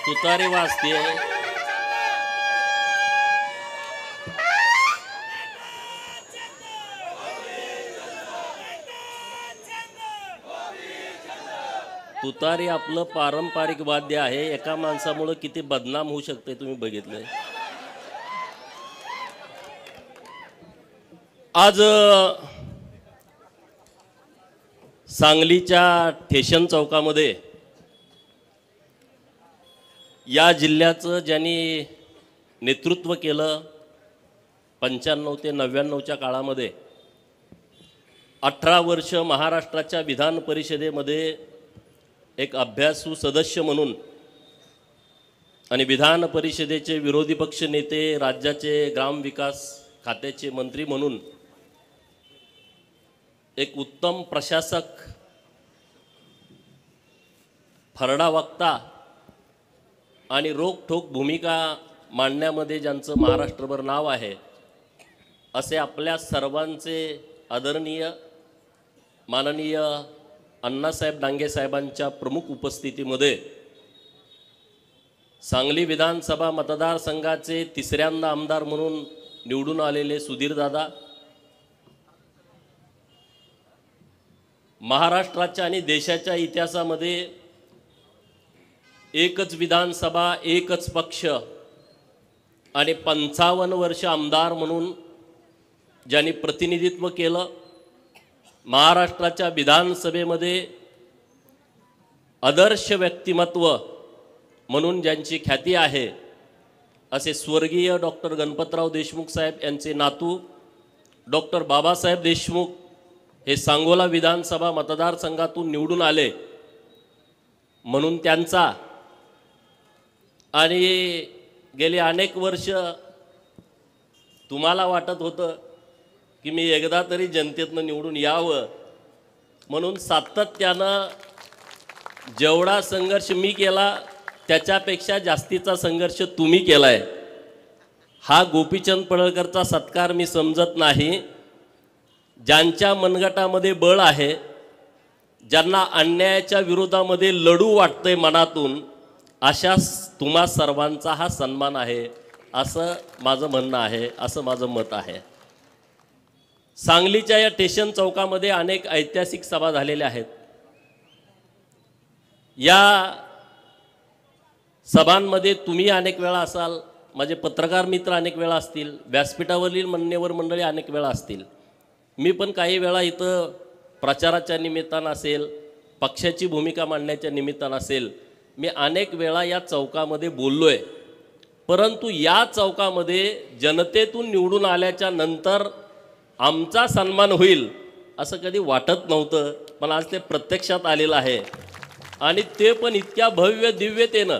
तुतारी वाजते. तुतारी आपलं पारंपरिक वाद्य आहे. एका माणसामुळे किती बदनाम होऊ शकते तुम्ही बघितलंय. आज सांगलीच्या ठेशन चौकामध्ये या जिल्ह्याचं ज्यांनी नेतृत्व केलं 95 ते 99च्या काळामध्ये 18 वर्ष महाराष्ट्राच्या विधान परिषदेमध्ये एक अभ्यासू सदस्य म्हणून आणि विधान परिषदेचे विरोधी पक्ष नेते, राज्याचे ग्रामविकास खात्याचे मंत्री म्हणून एक उत्तम प्रशासक, फरडा वक्ता आणि रोखठोक भूमिका मांडण्यामध्ये ज्यांचं महाराष्ट्रभर नाव आहे असे आपल्या सर्वांचे आदरणीय माननीय अण्णासाहेब डांगे साहेबांच्या प्रमुख उपस्थितीमध्ये सांगली विधानसभा मतदारसंघाचे तिसऱ्यांदा आमदार म्हणून निवडून आलेले सुधीरदादा, महाराष्ट्राच्या आणि देशाच्या इतिहासामध्ये एकच विधानसभा, एकच पक्ष आणि 55 वर्ष आमदार म्हणून ज्यांनी प्रतिनिधित्व केलं, महाराष्ट्राच्या विधानसभेमध्ये आदर्श व्यक्तिमत्व म्हणून ज्यांची ख्याती आहे असे स्वर्गीय डॉक्टर गणपतराव देशमुख साहेब यांचे नातू डॉक्टर बाबासाहेब देशमुख हे सांगोला विधानसभा मतदारसंघातून निवडून आले म्हणून त्यांचा आणि गेली अनेक वर्ष तुम्हाला वाटत होतं की मी एकदा तरी जनतेतनं निवडून यावं म्हणून सातत्यानं जेवढा संघर्ष मी केला त्याच्यापेक्षा जास्तीचा संघर्ष तुम्ही केला आहे. हा गोपीचंद पडळकरचा सत्कार मी समजत नाही. ज्यांच्या मनगटामध्ये बळ आहे, ज्यांना अन्यायाच्या विरोधामध्ये लढू वाटतंय मनातून, अशा तुम्हा सर्वांचा हा सन्मान आहे असं माझं म्हणणं आहे, असं माझं मत आहे. सांगलीच्या या स्टेशन चौकामध्ये अनेक ऐतिहासिक सभा झालेल्या आहेत. या सभांमध्ये तुम्ही अनेक वेळा असाल, माझे पत्रकार मित्र अनेक वेळा असतील, व्यासपीठावरील मान्यवर मंडळी अनेक वेळा असतील. मी पण काही वेळा इथं प्रचाराच्या निमित्तानं असेल, पक्षाची भूमिका मांडण्याच्या निमित्तानं असेल, मी अनेक वेळा या चौकामध्ये बोललो आहे. परंतु या चौकामध्ये जनतेतून निवडून आल्याच्या नंतर आमचा सन्मान होईल असं कधी वाटत नव्हतं, पण आज ते प्रत्यक्षात आलेलं आहे. आणि ते पण इतक्या भव्य दिव्यतेनं.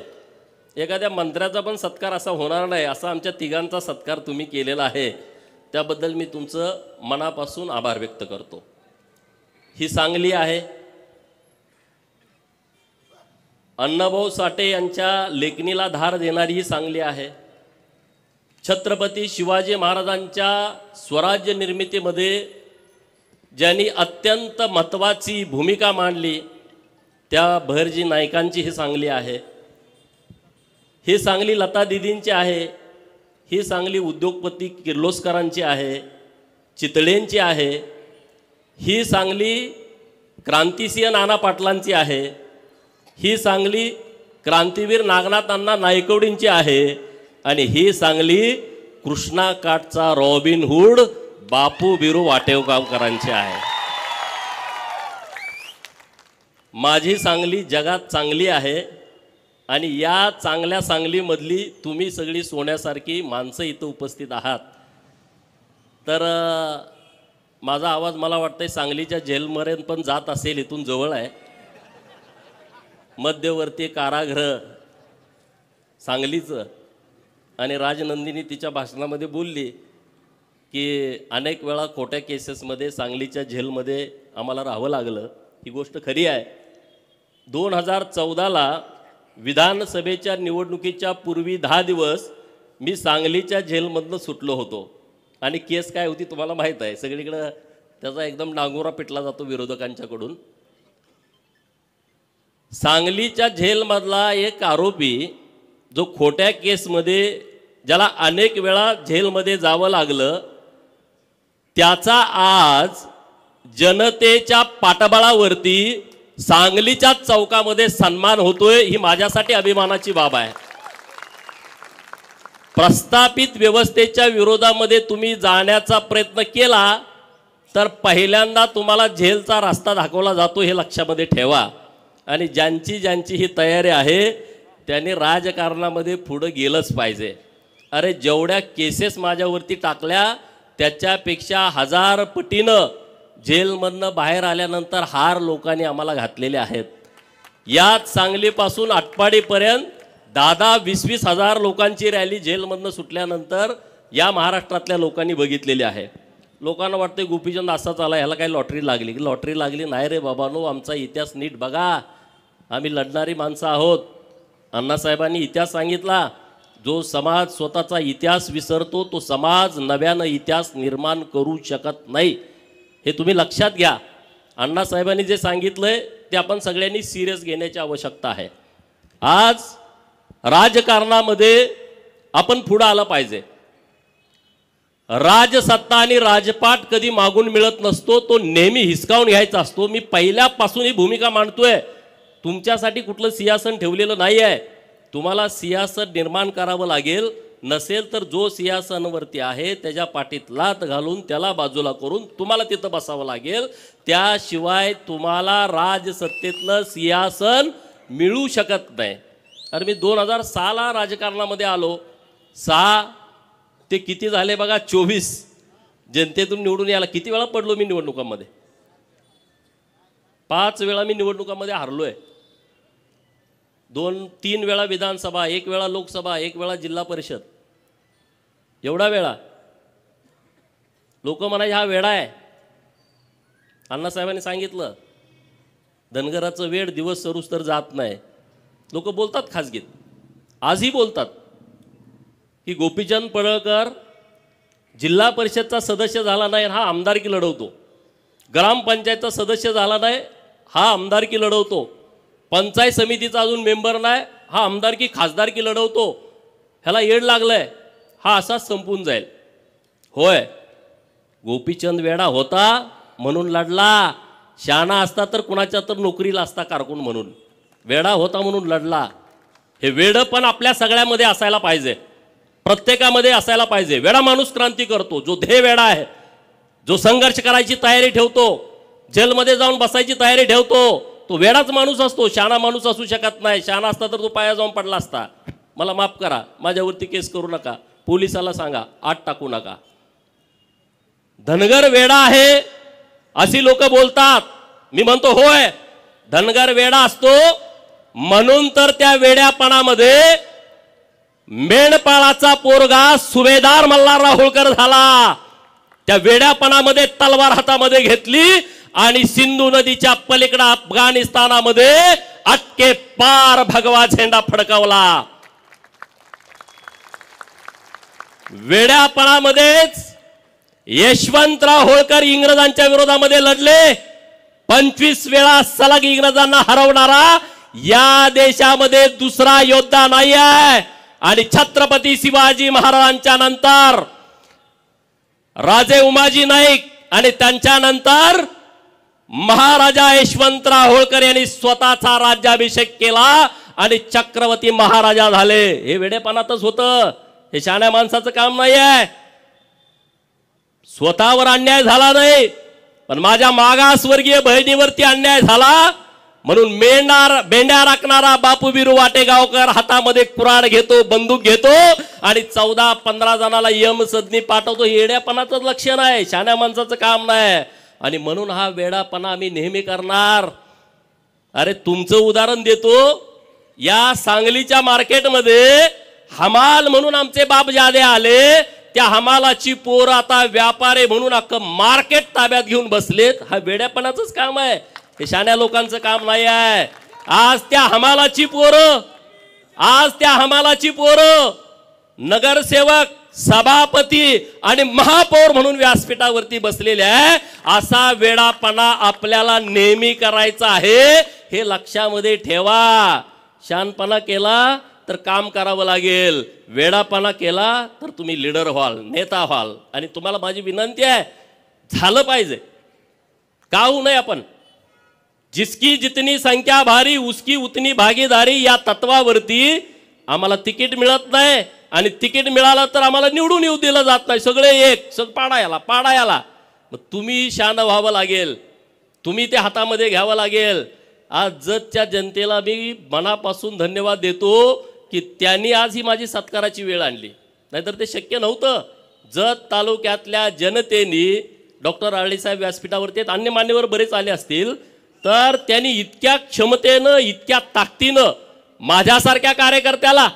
एखाद्या मंत्र्याचा पण सत्कार असा होणार नाही असा आमच्या तिघांचा सत्कार तुम्ही केलेला आहे. त्याबद्दल मी तुमचं मनापासून आभार व्यक्त करतो. ही सांगली आहे. अण्णाभाऊ साठे यांच्या लेखणीला धार देणारी ही सांगली आहे. छत्रपती शिवाजी महाराजांच्या स्वराज्य निर्मितीमध्ये ज्यांनी अत्यंत महत्त्वाची भूमिका मांडली त्या बहिर्जी नायकांची ही सांगली आहे. ही सांगली लता दिदींची आहे. ही सांगली उद्योगपती किर्लोस्करांची आहे, चितळेंची आहे. ही सांगली क्रांतिसिंह नाना पाटलांची आहे. ही सांगली क्रांतीवीर नागनाथांना नायकवडींची आहे. आणि ही सांगली कृष्णाकाठचा रॉबिन हुड बापू बिरू वाटेगावकरांची आहे. माझी सांगली जगात चांगली आहे आणि या चांगल्या सांगलीमधली तुम्ही सगळी सोन्यासारखी माणसं इथं उपस्थित आहात. तर माझा आवाज मला वाटतंय सांगलीच्या जेलमध्ये पण जात असेल, इथून जवळ आहे. मध्यवर्ती कारागृह सांगलीचं. आणि राजनंदिनी तिच्या भाषणामध्ये बोलली की अनेक वेळा खोट्या केसेसमध्ये सांगलीच्या जेलमध्ये आम्हाला राहावं लागलं. ही गोष्ट खरी आहे. 2014ला विधानसभेच्या निवडणुकीच्या पूर्वी 10 दिवस मी सांगलीच्या जेलमधनं सुटलो होतो. आणि केस काय होती तुम्हाला माहीत आहे. सगळीकडं त्याचा एकदम डांगोरा पिटला जातो विरोधकांच्याकडून. सांगलीच्या जेलमधला एक आरोपी जो खोट्या केसमध्ये ज्याला अनेक वेळा जेलमध्ये जावं लागलं, त्याचा आज जनतेच्या पाठबळावरती सांगलीच्या चौकामध्ये सन्मान होतोय, ही माझ्यासाठी अभिमानाची बाब आहे। प्रस्थापित व्यवस्थेच्या विरोधामध्ये तुम्ही जाण्याचा प्रयत्न केला तर पहिल्यांदा तुम्हाला जेलचा रस्ता दाखवला जातो, हे लक्षामध्ये ठेवा। आणि ज्यांची ज्यांची ही तयारी आहे त्यांनी राजकारणामध्ये पुढे गेलंच पाहिजे। अरे जेवढ्या केसेस माझ्यावरती टाकल्या त्याच्यापेक्षा 1000 पटीनं जेलमधनं बाहेर आल्यानंतर हार लोकांनी आम्हाला घातलेले आहेत। यात सांगलीपासून आटपाडीपर्यंत 10-20 हजार लोकांची रॅली जेलमधनं सुटल्यानंतर या महाराष्ट्रातल्या लोकांनी बघितलेली आहे। लोकांना वाटतं गोपीचंद असाच आला, ह्याला काही लॉटरी लागली। लॉटरी लागली नाही रे बाबांनो, आमचा इतिहास नीट बघा, आम्ही लढणारी माणसं आहोत। अण्णासाहेबांनी इतिहास सांगितला, जो समाज स्वतःचा इतिहास विसरतो तो समाज नव्यानं इतिहास निर्माण करू शकत नाही, हे तुम्ही लक्षात घ्या। अण्णासाहेबांनी जे सांगितलंय ते आपण सगळ्यांनी सिरियस घेण्याची आवश्यकता आहे। आज राजकारणामध्ये आपण पुढे आलं पाहिजे। राजसत्ता आणि राजपाट कधी मागून मिळत नसतो, तो नेहमी हिसकावून घ्यायचा असतो। मी पहिल्यापासून ही भूमिका मांडतोय, तुमच्यासाठी कुठलं सिंहासन ठेवलेलं नाही आहे। तुम्हाला सिंहासन निर्माण करावं लागेल, नसेल तर जो सिंहासनावरती आहे त्याच्या पाठीत लाथ घालून त्याला बाजूला करून तुम्हाला तिथं बसावं लागेल। त्याशिवाय तुम्हाला राजसत्तेतलं सिंहासन मिळू शकत नाही। अरे मी 2006ला राजकारणामध्ये आलो, 6 ते किती झाले बघा 24 जनतेतून निवडून यायला किती वेळा पडलो मी निवडणुकांमध्ये, 5 वेळा मी निवडणुकांमध्ये हारलोय। 2-3 वेळा विधानसभा, 1 वेळा लोकसभा, 1 वेळा जिल्हा परिषद, एवढा वेळा। लोक म्हणायचे हा वेडा आहे। अण्णासाहेबांनी सांगितलं धनगराचं वेळ दिवस सरूस तर जात नाही। लोक बोलतात खासगीत, आजही बोलतात की गोपीचंद पडळकर जिल्हा परिषदचा सदस्य झाला नाही हा आमदारकी लढवतो, ग्रामपंचायतचा सदस्य झाला नाही हा आमदारकी लढवतो, पंचायत समितीचा अजून मेंबर नाही हा आमदारकी खासदारकी लढवतो, ह्याला येड लागलंय, हा असाच संपून जाईल। होय, गोपीचंद वेडा होता म्हणून लढला, शहाणा असता तर कुणाच्या तर नोकरीला असता कारकून म्हणून, वेडा होता म्हणून लढला। हे वेड पण आपल्या सगळ्यामध्ये असायला पाहिजे, प्रत्येकामध्ये असायला पाहिजे। वेडा माणूस क्रांती करतो, जो ध्येय वेडा आहे, जो संघर्ष करायची तयारी ठेवतो, जेलमध्ये जाऊन बसायची तयारी ठेवतो, तो वेडाच माणूस असतो, शहाणा माणूस असू शकत नाही। शहाणा असता तर तो पाया जाऊन पडला असता। मला माफ करा, माझ्यावरती केस करू नका, पोलिसाला सांगा, आत टाकू नका। धनगर वेडा आहे अशी लोक बोलतात, मी म्हणतो होय धनगर वेडा असतो, म्हणून तर त्या वेड्यापणामध्ये मेंढपाळाचा पोरगा सुभेदार मल्हारराव होळकर झाला। त्या वेड्यापणामध्ये तलवार हातामध्ये घेतली आणि सिंधू नदीच्या पलीकडे अफगाणिस्तानामध्ये अटके पार भगवा झेंडा फडकवला। वेड्यापणामध्येच यशवंतराव होळकर इंग्रजांच्या विरोधामध्ये लढले, 25 वेळा सलग इंग्रजांना हरवणारा या देशामध्ये दुसरा योद्धा नाही आहे। आणि छत्रपती शिवाजी महाराजांच्या नंतर राजे उमाजी नाईक आणि त्यांच्या नंतर महाराजा यशवंतराव होळकर यांनी स्वतःचा राज्याभिषेक केला आणि छत्रपती महाराजा झाले। हे वेडेपणातच होतं, हे शहाण्या माणसाचं काम नाही आहे। स्वतःवर अन्याय झाला नाही, पण माझ्या मागासवर्गीय बहिणीवरती अन्याय झाला म्हणून मेंढ्या राखणारा बापू बिरू वाटेगावकर हातामध्ये कुऱ्हाड घेतो, बंदूक घेतो आणि 14-15 जणाला यम सदनी पाठवतो। येड्यापणाचं लक्षण आहे, शहाण्या माणसाचं काम नाही। आणि म्हणून हा वेडापणा आम्ही नेहमी करणार। अरे तुमचं उदाहरण देतो, या सांगलीच्या मार्केटमध्ये हमाल म्हणून आमचे बापजादे आले, त्या हमालाची पोर आता व्यापारी म्हणून अख्खं मार्केट ताब्यात घेऊन बसलेत। हा वेड्यापणाचंच काम आहे, हे शहाण्या लोकांचं काम नाही आहे। आज त्या हमालाची पोरं नगरसेवक, सभापती आणि महापौर म्हणून व्यासपीठावरती बसलेले आहे। असा वेडापणा आपल्याला नेहमी करायचा आहे, हे लक्षामध्ये ठेवा। शहाणपणा केला तर काम करावं लागेल, वेडापणा केला तर तुम्ही लीडर व्हाल, नेता व्हाल. आणि तुम्हाला माझी विनंती आहे, झालं पाहिजे, का होऊ नये. आपण जिसकी जितनी संख्या भारी उसकी उतनी भागीदारी या तत्वावरती आम्हाला तिकीट मिळत नाही. आणि तिकीट मिळालं तर आम्हाला निवडून येऊ दिलं जात नाही. सगळे एक पाडा याला. मग तुम्ही शान व्हावं लागेल, तुम्ही ते हातामध्ये घ्यावं लागेल. आज जतच्या जनतेला मी मनापासून धन्यवाद देतो की त्यांनी आज ही माझी सत्काराची वेळ आणली, नाहीतर ते शक्य नव्हतं. जत तालुक्यातल्या जनतेने डॉक्टर आरळीसाहेब व्यासपीठावरती अन्य मान्यवर बरेच आले असतील, तर त्यांनी इतक्या क्षमतेनं इतक्या ताकदीनं माझ्यासारख्या कार्यकर्त्याला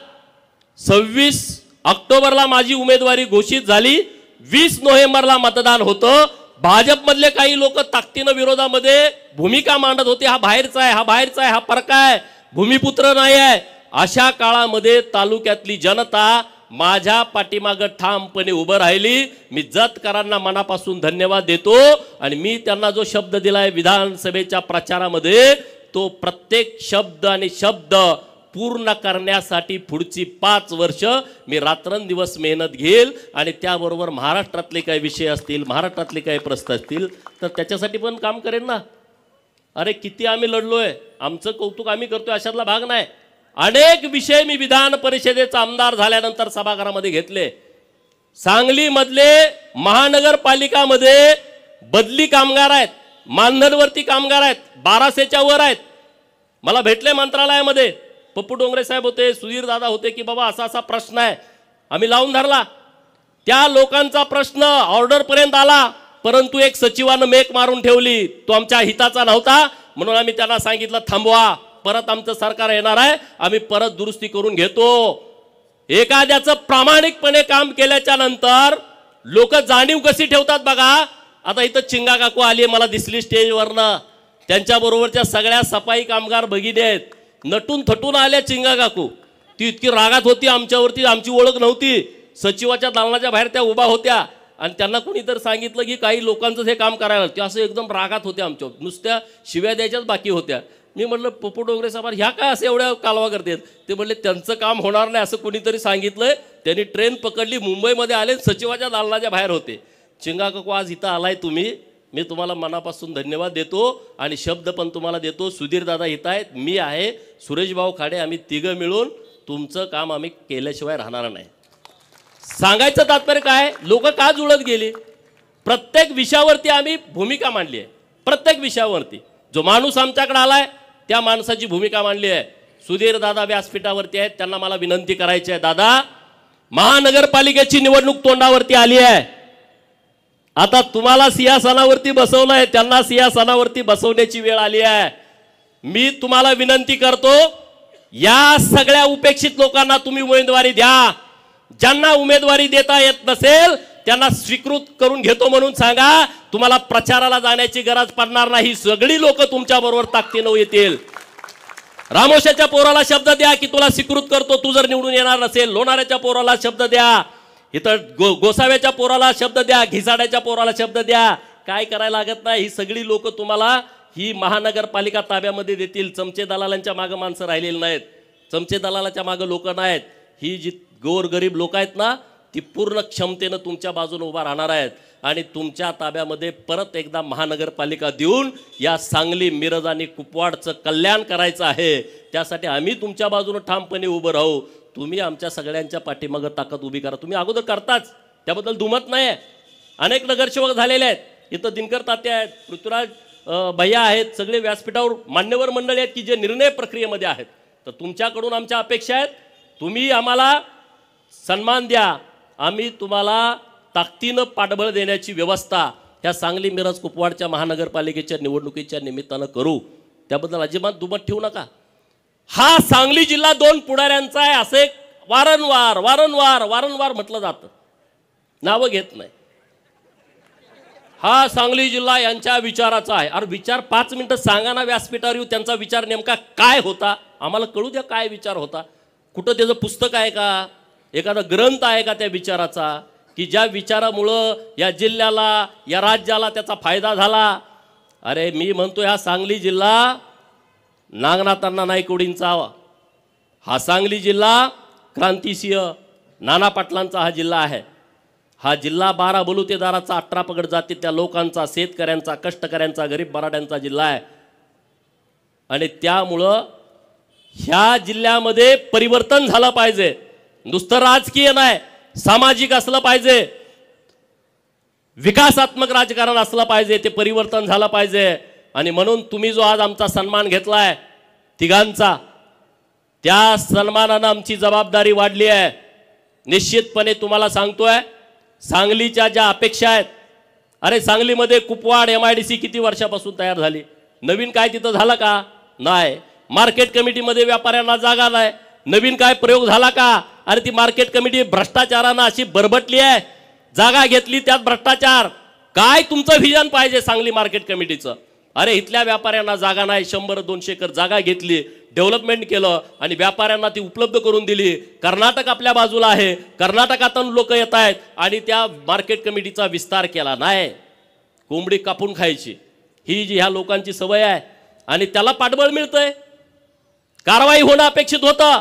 26 ऑक्टोबरला माझी उमेदवारी घोषित झाली, 20 नोव्हेंबरला मतदान होतं. भाजपमधले काही लोक ताकदीनं विरोधामध्ये भूमिका मांडत होते, हा बाहेरचा आहे, हा बाहेरचा आहे, हा परका आहे, भूमिपुत्र नाही आहे. अशा काळामध्ये तालुक्यातली जनता माझ्या पाठीमागं ठामपणे उभं राहिली. मी जतकरांना मनापासून धन्यवाद देतो. आणि मी त्यांना जो शब्द दिलाय विधानसभेच्या प्रचारामध्ये, तो प्रत्येक शब्द आणि शब्द पूर्ण करण्यासाठी पुढची 5 वर्ष मी रात्रंदिवस मेहनत घेईल. आणि त्याबरोबर महाराष्ट्रातले काही विषय असतील, महाराष्ट्रातले काही प्रश्न असतील, तर त्याच्यासाठी पण काम करेन ना. अरे किती आम्ही लढलोय, आमचं कौतुक आम्ही करतोय अशातला भाग नाही. अनेक विषय मी विधान परिषदेचा आमदार झाल्यानंतर सभागृहामध्ये घेतले. सांगलीमधले महानगरपालिकामध्ये बदली कामगार आहेत, मानधनवरती कामगार आहेत, 1200च्या वर आहेत. मला भेटले मंत्रालयामध्ये, पप्पू डोंगरे साहेब होते, सुधीर दादा होते, की बाबा असा असा प्रश्न आहे. आम्ही लावून धरला. त्या लोकांचा प्रश्न ऑर्डरपर्यंत आला, परंतु एक सचिवानं मेक मारून ठेवली, तो आमच्या हिताचा नव्हता. म्हणून आम्ही त्यांना सांगितलं थांबवा, परत आमचं सरकार येणार आहे, आम्ही परत दुरुस्ती करून घेतो. एखाद्याचं प्रामाणिकपणे काम केल्याच्या नंतर लोक जाणीव कशी ठेवतात बघा. आता इथं चिंगा काकू आली, मला दिसली स्टेजवरनं, त्यांच्याबरोबरच्या सगळ्या सफाई कामगार भगिनी आहेत, नटून थटून आल्या चिंगा काकू. ती इतकी रागात होती आमच्यावरती, आमची ओळख नव्हती. सचिवाच्या दालनाच्या बाहेर त्या उभा होत्या आणि त्यांना कोणी तर सांगितलं की काही लोकांचं हे काम करायला, ते असं एकदम रागात होते आमच्यावर, नुसत्या शिव्या द्यायच्याच बाकी होत्या. मी म्हटलं पप्पू डोंगरे साहेब ह्या काय असं एवढ्या कालवा करतात. ते म्हटले त्यांचं काम होणार नाही असं कोणीतरी सांगितलंय. त्यांनी ट्रेन पकडली, मुंबईमध्ये आले, सचिवाच्या दालनाच्या बाहेर होते. चिंगा काकू आज इथं आलाय तुम्ही, मी तुम्हाला मनापासून धन्यवाद देतो. आणि शब्द पण तुम्हाला देतो, सुधीर दादा इथं आहेत, मी आहे, सुरेश भाऊ खाडे, आम्ही तिघं मिळून तुमचं काम आम्ही केल्याशिवाय राहणार नाही. सांगायचं तात्पर्य काय, लोक का जुळत गेली. प्रत्येक विषयावरती आम्ही भूमिका मांडली आहे. प्रत्येक विषयावरती जो माणूस आमच्याकडे आलाय त्या माणसाची भूमिका मांडली आहे. सुधीर दादा व्यासपीठावरती आहेत, त्यांना मला विनंती करायची आहे, दादा महानगरपालिकेची निवडणूक तोंडावरती आली आहे. आता तुम्हाला सिंहासनावरती बसवलंय, त्यांना सिंहासनावरती बसवण्याची वेळ आली आहे. मी तुम्हाला विनंती करतो, या सगळ्या उपेक्षित लोकांना तुम्ही उमेदवारी द्या. ज्यांना उमेदवारी देता येत नसेल त्यांना स्वीकृत करून घेतो म्हणून सांगा. तुम्हाला प्रचाराला जाण्याची गरज पडणार नाही, सगळी लोक तुमच्या बरोबर ताकदीनं येतील. रामोशाच्या पोराला शब्द द्या की तुला स्वीकृत करतो, तू जर निवडून येणार नसेल. लोणाऱ्याच्या पोराला शब्द द्या, इथं गोसाव्याच्या पोराला शब्द द्या, घिसाड्याच्या पोराला शब्द द्या. काय करायला लागत नाही. ही सगळी लोक तुम्हाला ही महानगरपालिका ताब्यामध्ये देतील. चमचे दलालांच्या मागं माणसं राहिलेली नाहीत, चमचे दलालाच्या मागं लोक नाहीत. ही जी गोरगरीब लोक आहेत ना, ती पूर्ण क्षमतेनं तुमच्या बाजूने उभा राहणार आहेत. आणि तुमच्या ताब्यामध्ये परत एकदा महानगरपालिका देऊन या सांगली, मिरज आणि कुपवाडचं कल्याण करायचं आहे. त्यासाठी आम्ही तुमच्या बाजूने ठामपणे उभं राहू. तुम्ही आमच्या सगळ्यांच्या पाठीमागं ताकद उभी करा. तुम्ही अगोदर करताच, त्याबद्दल दुमत नाही आहे. अनेक नगरसेवक झालेले आहेत, इथं दिनकर तात्या आहेत, पृथ्वीराज भैया आहेत, सगळे व्यासपीठावर मान्यवर मंडळी आहेत की जे निर्णय प्रक्रियेमध्ये आहेत. तर तुमच्याकडून आमच्या अपेक्षा आहेत, तुम्ही आम्हाला सन्मान द्या. आम्ही तुम्हाला ताकदीनं पाठबळ देण्याची व्यवस्था ह्या सांगली, मिरज, कुपवाडच्या महानगरपालिकेच्या निवडणुकीच्या निमित्तानं करू. त्याबद्दल अजिबात दुमत ठेवू नका. हा सांगली जिल्हा 2 पुढाऱ्यांचा आहे असे वारंवार वारंवार वारंवार म्हटलं जातं, नावं घेत नाही. हा सांगली जिल्हा यांच्या विचाराचा आहे. अरे विचार 5 मिनिटं सांगा ना व्यासपीठावर येऊ, त्यांचा विचार नेमका काय होता आम्हाला कळू द्या. काय विचार होता, कुठं त्याचं पुस्तक आहे का, एखादा ग्रंथ आहे का त्या विचाराचा, की ज्या विचारामुळं या जिल्ह्याला, या राज्याला त्याचा फायदा झाला. अरे मी म्हणतो हा सांगली जिल्हा नागनाथांना नाईकवडींचा हा सांगली जिल्हा क्रांतिसिंह नाना पाटलांचा हा जिल्हा आहे। हा जिल्हा 12 बलुतेदाराचा 18 पगड जातीतल्या लोकांचा, शेतकऱ्यांचा, कष्टकऱ्यांचा, गरीब मराठ्यांचा जिल्हा आहे। आणि त्यामुळं ह्या जिल्ह्यामध्ये परिवर्तन झालं पाहिजे। नुसतं राजकीय नाही, सामाजिक असलं पाहिजे, विकासात्मक राजकारण असलं पाहिजे, ते परिवर्तन झालं पाहिजे। आणि म्हणून तुम्ही जो आज आमचा सन्मान घेतलाय तिघांचा, त्या सन्मानानं आमची जबाबदारी वाढली आहे। निश्चितपणे तुम्हाला सांगतोय, सांगलीच्या ज्या अपेक्षा आहेत, अरे सांगलीमध्ये कुपवाड MIDC किती वर्षापासून तयार झाली, नवीन काय तिथं झालं का? नाही। मार्केट कमिटीमध्ये व्यापाऱ्यांना जागा नाही, नवीन काय प्रयोग झाला का? अरे ती मार्केट कमिटी भ्रष्टाचारानं अशी बरबटली आहे, जागा घेतली त्यात भ्रष्टाचार। काय तुमचं व्हिजन पाहिजे सांगली मार्केट कमिटीचं? अरे इथल्या व्यापाऱ्यांना जागा नाही, 100-200 एकर जागा घेतली, डेव्हलपमेंट केलं आणि व्यापाऱ्यांना ती उपलब्ध करून दिली। कर्नाटक आपल्या बाजूला आहे, कर्नाटकातून लोक येत आहेत आणि त्या मार्केट कमिटीचा विस्तार केला नाही। कोंबडी कापून खायची ही जी ह्या लोकांची सवय आहे आणि त्याला पाठबळ मिळतंय। कारवाई होणं अपेक्षित होतं,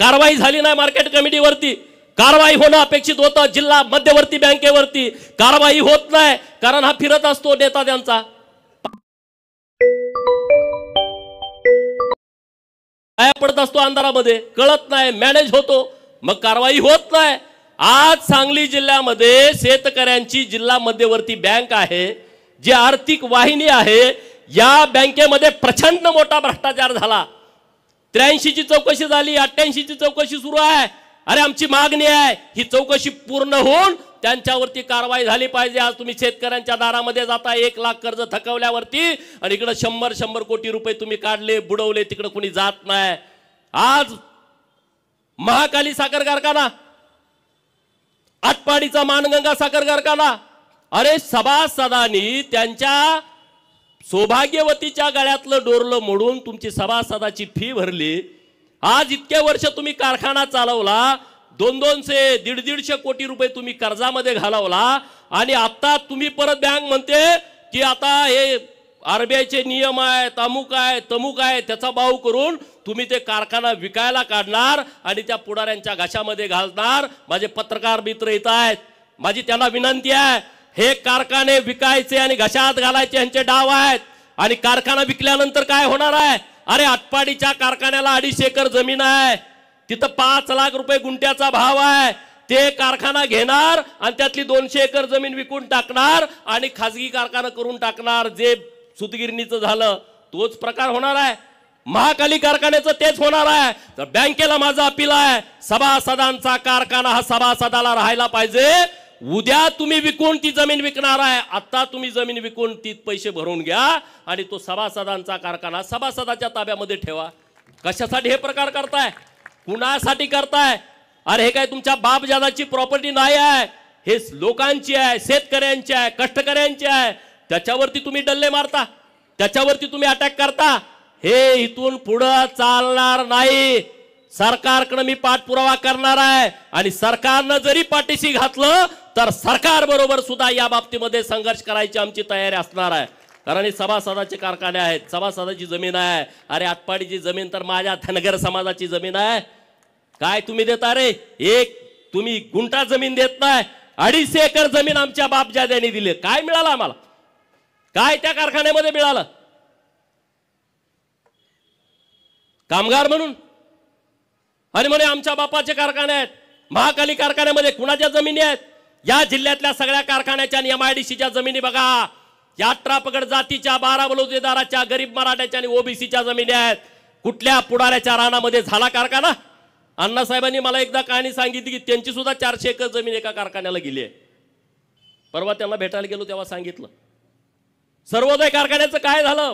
कारवाई झाली नाही मार्केट कमिटीवरती, कारवाई होणं अपेक्षित होतं जिल्हा मध्यवर्ती बँकेवरती, कारवाई होत नाही कारण हा फिरत असतो नेता त्यांचा, काय पडत असतो अंधारामध्ये, कळत नाही, मॅनेज होतो, मग कारवाई होत नाही। आज सांगली जिल्ह्यामध्ये शेतकऱ्यांची जिल्हा मध्यवर्ती बँक आहे, जी आर्थिक वाहिनी आहे, या बँकेमध्ये प्रचंड मोठा भ्रष्टाचार झाला। 83 ची चौकशी झाली, 88 ची चौकशी सुरू आहे। अरे आमची मागणी आहे ही चौकशी पूर्ण होऊन त्यांच्यावरती कारवाई झाली पाहिजे। आज तुम्ही शेतकऱ्यांच्या दारामध्ये जाता 1 लाख कर्ज थकवल्यावरती आणि इकडे 100 कोटी रुपये तुम्ही काढले, बुडवले, तिकडे कोणी जात नाही। आज महाकाली साखर कारखाना, आटपाडीचा मानगंगा साखर कारखाना, अरे सभासदांनी त्यांच्या सौभाग्यवतीच्या गळ्यातलं डोरलं मोडून तुमची सभासदाची फी भरली। आज इतके वर्ष तुम्ही कारखाना चालवला, 200 150 कोटी रुपये तुम्ही कर्जामध्ये घालवला आणि आता तुम्ही परत बँक म्हणते की आता हे RBIचे नियम आहेत, अमुक आहे, तमुक आहे, त्याचा बाऊ करून तुम्ही ते कारखाना विकायला काढणार आणि त्या पुढाऱ्यांच्या घशामध्ये घालणार। माझे पत्रकार मित्र येत आहेत, माझी त्यांना विनंती आहे, हे कारखाने विकायचे आणि घशात घालायचे यांचे डाव आहेत। आणि कारखाना विकल्यानंतर काय होणार आहे? अरे आटपाडीच्या कारखान्याला 250 एकर जमीन आहे, तिथं 5 लाख रुपये गुंठ्याचा भाव आहे। ते कारखाना घेणार आणि त्यातली 200 एकर जमीन विकून टाकणार आणि खाजगी कारखाना करून टाकणार। जे सुतगिरणीचं झालं तोच प्रकार होणार आहे, महाकाली कारखान्याचं तेच होणार आहे। तर बँकेला माझं अपील आहे, सभासदांचा कारखाना हा सभासदाला राहायला पाहिजे। उद्या तुम्ही विकून ती जमीन विकणार आहे, आता तुम्ही जमीन विकून ती पैसे भरून घ्या आणि तो सभासदांचा कारखाना सभासदाच्या ताब्यामध्ये ठेवा। कशासाठी हे प्रकार करताय? कुणासाठी करताय? अरे हे काय तुमच्या बापजादाची प्रॉपर्टी नाही आहे, हे लोकांची आहे, शेतकऱ्यांची आहे, कष्टकऱ्यांची आहे। त्याच्यावरती तुम्ही डल्ले मारता, त्याच्यावरती तुम्ही अटॅक करता, हे इथून पुढे चालणार नाही। सरकारकडे मी पाठपुरावा करणार आहे आणि सरकारनं जरी पाठीशी घातलं तर सरकार बरोबर सुद्धा या बाबतीमध्ये संघर्ष करायची आमची तयारी असणार आहे। कारण हे सभासदाचे कारखाने आहेत, सभासदाची जमीन आहे। अरे आटपाडीची जमीन तर माझ्या धनगर समाजाची जमीन आहे। काय तुम्ही देता रे? एक तुम्ही गुंठा जमीन देत नाही, 250 एकर जमीन आमच्या बापजाद्यांनी दिली। काय मिळालं आम्हाला? काय त्या कारखान्यामध्ये मिळालं? कामगार म्हणून आणि म्हणे आमच्या बापाचे कारखाने आहेत। महाकाली कारखान्यामध्ये कुणाच्या जमिनी आहेत? या जिल्ह्यातल्या सगळ्या कारखान्याच्या आणि MIDCच्या जमिनी बघा, या 18 पगड जातीच्या, 12 बलुतेदाराच्या, गरीब मराठ्याच्या आणि OBCच्या जमिनी आहेत। कुठल्या पुढाऱ्याच्या रानामध्ये झाला कारखाना? अण्णासाहेबांनी मला एकदा कहाणी सांगितली की त्यांची सुद्धा 400 एकर जमीन एका कारखान्याला गेली आहे। परवा त्यांना भेटायला गेलो तेव्हा सांगितलं। सर्वोदय कारखान्याचं काय झालं?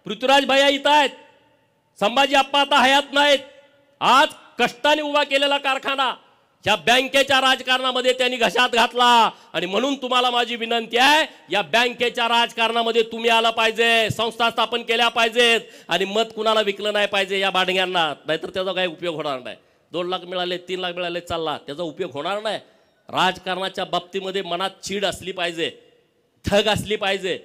पृथ्वीराज भैया इथं आहेत, संभाजी आप्पा आता हयात नाहीत। आज कष्टाने उभा केलेला कारखाना या बँकेच्या राजकारणामध्ये त्यांनी घशात घातला आणि म्हणून तुम्हाला माझी विनंती आहे, या बँकेच्या राजकारणामध्ये तुम्ही आला पाहिजे, संस्था स्थापन केल्या पाहिजेत आणि मत कुणाला विकलं नाही पाहिजे या बाडग्यांना, नाहीतर त्याचा काही उपयोग होणार नाही। 2 लाख मिळाले, 3 लाख मिळाले, चालला, त्याचा उपयोग होणार नाही। राजकारणाच्या बाबतीमध्ये मनात चीड असली पाहिजे, धग असली पाहिजे।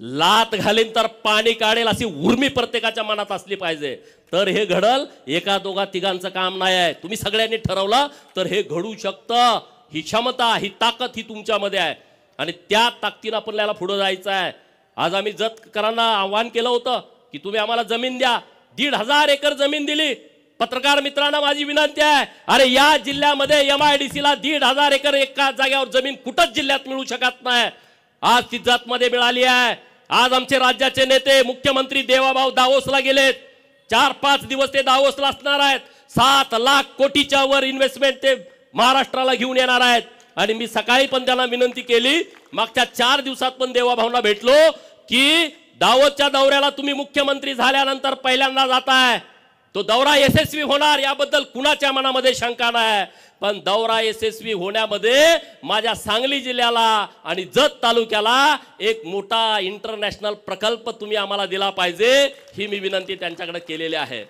लात घालीन तर पाणी काढेल अशी उर्मी प्रत्येकाच्या मनात असली पाहिजे, तर हे घडल. एका दोघा तिघांचं काम नाही आहे. तुम्ही सगळ्यांनी ठरवलं तर हे घडू शकतं. ही क्षमता, ही ताकद ही तुमच्यामध्ये आहे आणि त्या ताकदीनं आपल्याला पुढे जायचं आहे. आज आम्ही जतकरांना आव्हान केलं होतं की तुम्ही आम्हाला जमीन द्या. 1,500 एकर जमीन दिली. पत्रकार मित्रांना माझी विनंती आहे, अरे या जिल्ह्यामध्ये MIDC ला 1,500 एकर एका जागेवर जमीन कुठंच जिल्ह्यात मिळू शकत नाही. आज ती जतमध्ये मिळाली आहे. आज आमचे राज्याचे नेते मुख्यमंत्री देवाभाऊ दावोसला गेलेत. 4-5 दिवस ते दावोसला असणार आहेत. 7 लाख कोटीच्या वर इन्व्हेस्टमेंट ते महाराष्ट्राला घेऊन येणार आहेत. आणि मी सकाळी पण त्यांना विनंती केली, मागच्या 4 दिवसात पण देवाभाऊंना भेटलो की दावोसच्या दौऱ्याला तुम्ही मुख्यमंत्री झाल्यानंतर पहिल्यांदा जाताय. तो दौरा यशस्वी होणार याबद्दल कुणाच्या मनामध्ये शंका नाही. पण दौरा यशस्वी होण्यामध्ये माझ्या सांगली जिल्ह्याला आणि जत तालुक्याला एक मोठा इंटरनॅशनल प्रकल्प तुम्ही आम्हाला दिला पाहिजे, ही मी विनंती त्यांच्याकडे केलेली आहे.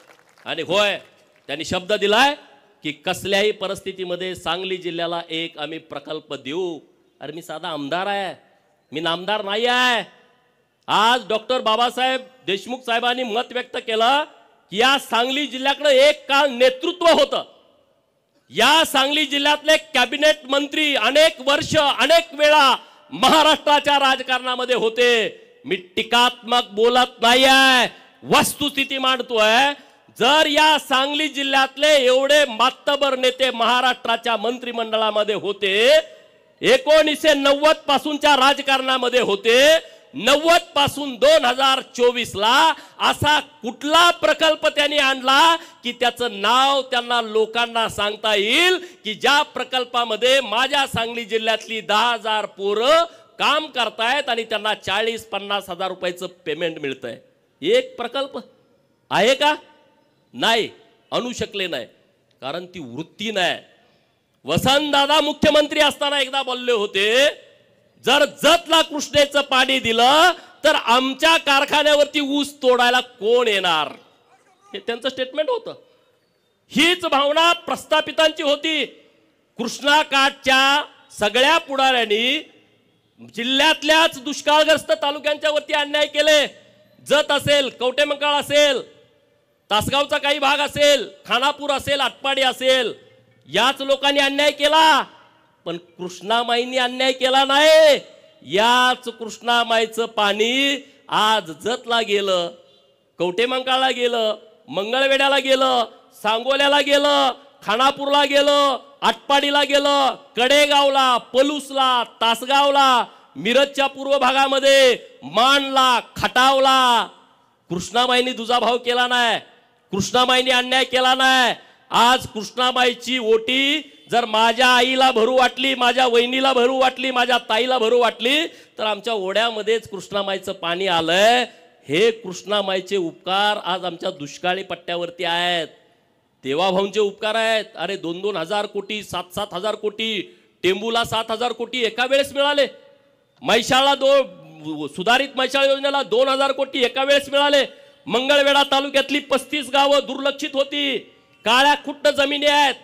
आणि होय, त्यांनी शब्द दिलाय की कसल्याही परिस्थितीमध्ये सांगली जिल्ह्याला एक आम्ही प्रकल्प देऊ. अरे मी साधा आमदार आहे, मी नामदार नाही आहे. आज डॉक्टर बाबासाहेब देशमुख साहेबांनी मत व्यक्त केलं की या सांगली जिल्ह्याकडे एक काळ नेतृत्व होतं. या सांगली जिल्ह्यातले कॅबिनेट मंत्री अनेक वर्ष अनेक वेळा महाराष्ट्राच्या राजकारणामध्ये होते. मी टीकात्मक बोलत नाही आहे, वस्तुस्थिती मांडतोय. जर या सांगली जिल्ह्यातले एवढे मातबर नेते महाराष्ट्राच्या मंत्रिमंडळामध्ये होते, 1990 पासूनच्या राजकारणामध्ये होते, 90 पासून 2024 ला असा कुठला प्रकल्प त्यांनी आणला की त्याचं नाव त्यांना लोकांना सांगता येईल की ज्या प्रकल्पामध्ये माझ्या सांगली जिल्ह्यातली 10,000 पोरं काम करतायत आणि त्यांना 40-50 हजार रुपयाचं पेमेंट मिळतंय. एक प्रकल्प आहे का? नाही, आणू शकले नाही, कारण ती वृत्ती नाही. वसंतदादा मुख्यमंत्री असताना एकदा बोलले होते, जर जतला कृष्णेचं पाणी दिलं तर आमच्या कारखान्यावरती ऊस तोडायला कोण येणार, हे त्यांचं स्टेटमेंट होतं. हीच भावना प्रस्थापितांची होती. कृष्णा काठच्या सगळ्या पुढाऱ्यांनी जिल्ह्यातल्याच दुष्काळग्रस्त तालुक्यांच्या वरती अन्याय केले. जत असेल, कवटेमंकाळ असेल, तासगावचा काही भाग असेल, खानापूर असेल, आटपाडी असेल, याच लोकांनी अन्याय केला. पण कृष्णामाईंनी अन्याय केला नाही. याच कृष्णामाईचं पाणी आज जतला गेलं, कवटेमंकाळला गेलं, मंगळवेढ्याला गेलं, सांगोल्याला गेलं, खानापूरला गेलं, आटपाडीला गेलं, कडेगावला, पलूसला, तासगावला, मिरजच्या पूर्व भागामध्ये, माणला, खटावला. कृष्णामाईंनी दुजाभाव केला नाही, कृष्णामाईंनी अन्याय केला नाही. आज कृष्णामाईची ओटी जर माझ्या आईला भरू वाटली, माझ्या वहिनीला भरू वाटली, माझ्या ताईला भरू वाटली, तर आमच्या ओढ्यामध्येच कृष्णामाईचं पाणी आलंय. हे कृष्णामाईचे उपकार आज आमच्या दुष्काळी पट्ट्यावरती आहेत. देवाभाऊंचे उपकार आहेत. अरे 2-2 हजार कोटी, 7-7 हजार कोटी, टेंबूला 7,000 कोटी एका वेळेस मिळाले. म्हैसाळला सुधारित म्हैसाळ योजनेला 2,000 कोटी एका वेळेस मिळाले. मंगळवेढा तालुक्यातली 35 गावं दुर्लक्षित होती, काळ्या खुट्ट जमिनी आहेत.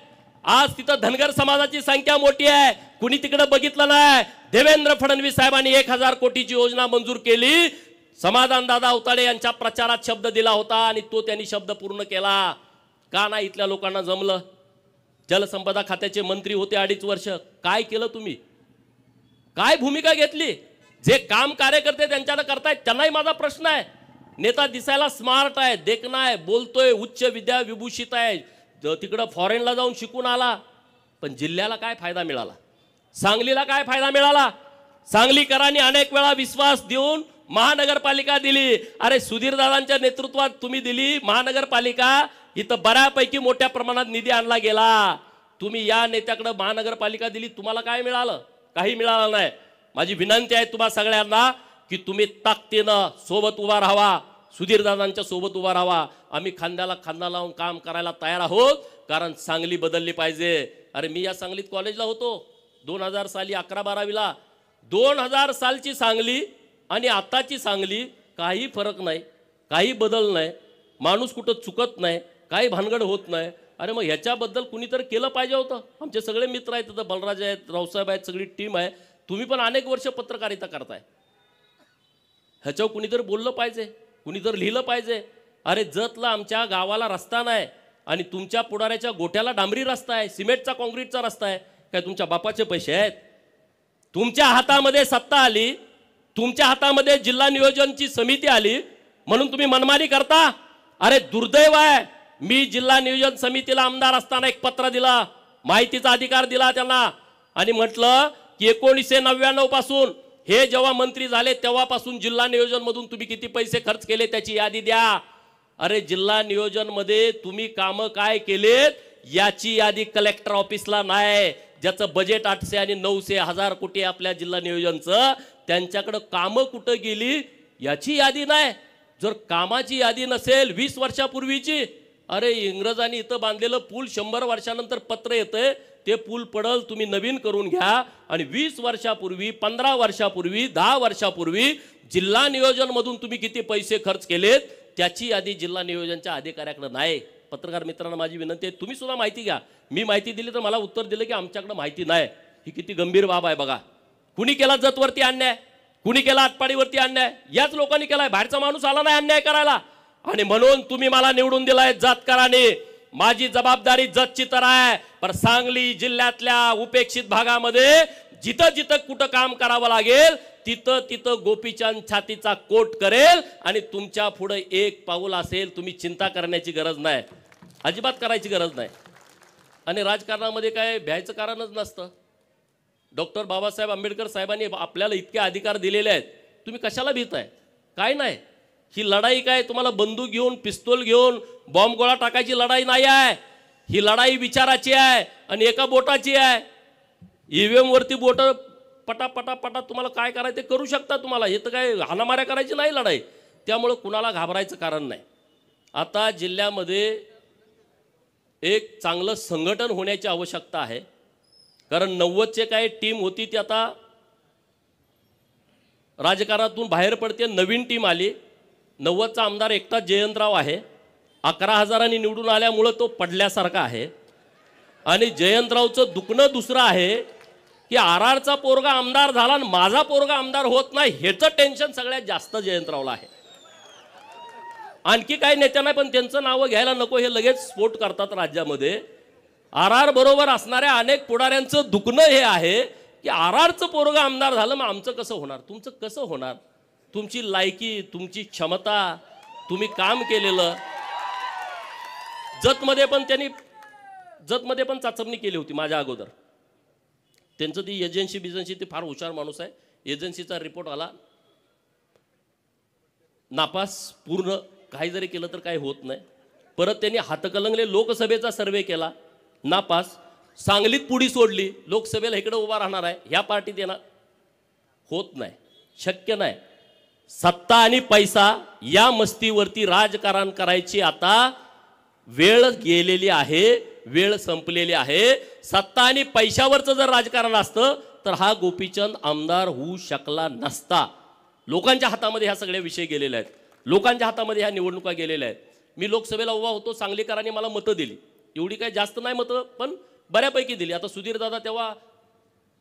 आज तिथं धनगर समाजाची संख्या मोठी आहे, कुणी तिकडे बघितलं नाही. देवेंद्र फडणवीस साहेबांनी 1,000 कोटीची योजना मंजूर केली. समाधान दादा उताडे यांच्या प्रचारात शब्द दिला होता आणि तो त्यांनी शब्द पूर्ण केला. का नाही इथल्या लोकांना जमलं? जलसंपदा खात्याचे मंत्री होते 2.5 वर्ष, काय केलं तुम्ही? काय भूमिका घेतली? जे काम कार्यकर्ते त्यांच्यानं करतायत त्यांनाही माझा प्रश्न आहे. नेता दिसायला स्मार्ट आहे, देखणा आहे, बोलतोय, उच्च विद्या विभूषित आहे, तिकडं फॉरेनला जाऊन शिकून आला, पण जिल्ह्याला काय फायदा मिळाला? सांगलीला काय फायदा मिळाला? सांगलीकरांनी अनेक वेळा विश्वास देऊन महानगरपालिका दिली. अरे सुधीरदादांच्या नेतृत्वात तुम्ही दिली महानगरपालिका, इथं बऱ्यापैकी मोठ्या प्रमाणात निधी आणला गेला. तुम्ही या नेत्याकडे महानगरपालिका दिली, तुम्हाला काय मिळालं? काही मिळालं नाही. माझी विनंती आहे तुम्हा सगळ्यांना की तुम्ही ताकदीनं सोबत उभा राहावा, सुधीरदादांच्या सोबत उभा राहावा. आम्ही खांद्याला खांदा लावून काम करायला तयार आहोत, कारण सांगली बदलली पाहिजे. अरे मी या सांगलीत कॉलेजला होतो 2000 साली, 11-12वीला. 2000 सालची सांगली आणि आताची सांगली काही फरक नाही, काही बदल नाही. माणूस कुठं चुकत नाही, काही भानगड होत नाही. अरे मग ह्याच्याबद्दल कुणीतरी केलं पाहिजे होतं. आमचे सगळे मित्र आहेत, तिथं बलराज आहेत, रावसाहेब आहेत, सगळी टीम आहे. तुम्ही पण अनेक वर्ष पत्रकारिता करताय. ह्याच्यावर कुणीतरी बोललं पाहिजे, कुणीतरी लिहिलं पाहिजे. अरे जतला आमच्या गावाला रस्ता नाही आणि तुमच्या पुढाऱ्याच्या गोठ्याला डांबरी रस्ता आहे, सिमेंटचा कॉन्क्रीटचा रस्ता आहे. काय तुमच्या बापाचे पैसे आहेत? तुमच्या हातामध्ये सत्ता आली, तुमच्या हातामध्ये जिल्हा नियोजनची समिती आली म्हणून तुम्ही मनमानी करता. अरे दुर्दैव आहे. मी जिल्हा नियोजन समितीला आमदार असताना एक पत्र दिला, माहितीचा अधिकार दिला त्यांना आणि म्हटलं की 1999 पासून हे जेव्हा मंत्री झाले तेव्हापासून जिल्हा नियोजन मधून तुम्ही किती पैसे खर्च केले त्याची यादी द्या. अरे जिल्हा नियोजन मध्ये तुम्ही कामं काय केलेत याची यादी कलेक्टर ऑफिसला नाही. ज्याचं बजेट 800 आणि 900 हजार कोटी आपल्या जिल्हा नियोजनचं, त्यांच्याकडे कामं कुठं गेली याची यादी नाही. जर कामाची यादी नसेल 20 वर्षापूर्वीची, अरे इंग्रजांनी इथं बांधलेलं पूल 100 वर्षानंतर पत्र येतंय, ते पूल पडल, तुम्ही नवीन करून घ्या. आणि 20 वर्षापूर्वी, 15 वर्षापूर्वी, 10 वर्षापूर्वी जिल्हा नियोजन मधून तुम्ही किती पैसे खर्च केलेत त्याची यादी जिल्हा नियोजनच्या अधिकाऱ्याकडे नाही. पत्रकार मित्रांना माझी विनंती आहे, तुम्ही सुद्धा माहिती घ्या. मी माहिती दिली तर मला उत्तर दिलं की आमच्याकडे माहिती नाही. ही किती गंभीर बाब आहे बघा. कुणी केला जतवरती अन्याय, कुणी केला आटपाडीवरती अन्याय? याच लोकांनी केलाय. बाहेरचा माणूस आला नाही अन्याय करायला. आणि म्हणून तुम्ही मला निवडून दिलाय जातकरांनी. माझी जबाबदारी जतची तर आहे, पण सांगली जिल्ह्यातल्या उपेक्षित भागामध्ये जिथं जिथं कुठं काम करावं लागेल तिथं तिथं गोपीचंद छातीचा कोट करेल. आणि तुमच्या पुढे एक पाऊल असेल, तुम्ही चिंता करण्याची गरज नाही, अजिबात करायची गरज नाही. आणि राजकारणामध्ये काय भ्यायचं कारणच नसतं. डॉक्टर बाबासाहेब आंबेडकर साहेबांनी आपल्याला इतके अधिकार दिलेले आहेत, तुम्ही कशाला भीताय? काय नाही. ही लढाई काय तुम्हाला बंदूक घेऊन, पिस्तूल घेऊन बॉम्ब गोळा टाकायची लढाई नाही आहे. ही लढाई विचाराची आहे आणि एका बोटाची आहे. ईव्हीएम वरती बोट पटा पटा पटा तुम्हाला काय करायचं ते करू शकता. तुम्हाला हे तर काय हाणामाऱ्या करायची नाही लढाई. त्यामुळे कुणाला घाबरायचं कारण नाही. आता जिल्ह्यामध्ये एक चांगलं संघटन होण्याची आवश्यकता आहे. कारण 90चे काय टीम होती ती आता राजकारणातून बाहेर पडते, नवीन टीम आली. 90चा आमदार एकटाच जयंतराव आहे. 11,000 निवडून आल्यामुळं तो पडल्यासारखा आहे. आणि जयंतरावचं दुखणं दुसरं आहे की आरआरचा पोरगा आमदार झाला आणि माझा पोरगा आमदार होत नाही, ह्याचं टेन्शन सगळ्यात जास्त जयंतरावला आहे. आणखी काही नेत्यांना पण त्यांचं नावं घ्यायला नको, हे लगेच स्फोट करतात राज्यामध्ये. आरआर बरोबर असणाऱ्या अनेक पुढाऱ्यांचं दुखणं हे आहे की आरआरचं पोरगा आमदार झालं, मग आमचं कसं होणार, तुमचं कसं होणार? तुमची लायकी, तुमची क्षमता, तुम्ही काम केलेलं. जतमध्ये पण चाचपणी केली होती माझ्या अगोदर. त्यांचं ती एजन्सी ते फार हुशार माणूस आहे. एजन्सीचा रिपोर्ट आला नापास पूर्ण. काही जरी केलं तर काही होत नाही. परत त्यांनी हातकलंगले लोकसभेचा सर्वे केला, नापास. सांगलीत पुढी सोडली, लोकसभेला इकडे उभा राहणार आहे, ह्या पार्टीत येणार, होत नाही, शक्य नाही. सत्ता आणि पैसा या मस्तीवरती राजकारण करायची आता वेळ गेलेली आहे, वेळ संपलेली आहे. सत्ता आणि पैशावरचं जर राजकारण असतं तर हा गोपीचंद आमदार होऊ शकला नसता. लोकांच्या हातामध्ये ह्या सगळे विषय गेलेले आहेत, लोकांच्या हातामध्ये ह्या निवडणुका गेलेल्या आहेत. मी लोकसभेला उभा होतो, सांगलीकरांनी मला मतं दिली, एवढी काही जास्त नाही मतं पण बऱ्यापैकी दिली. आता सुधीर दादा तेव्हा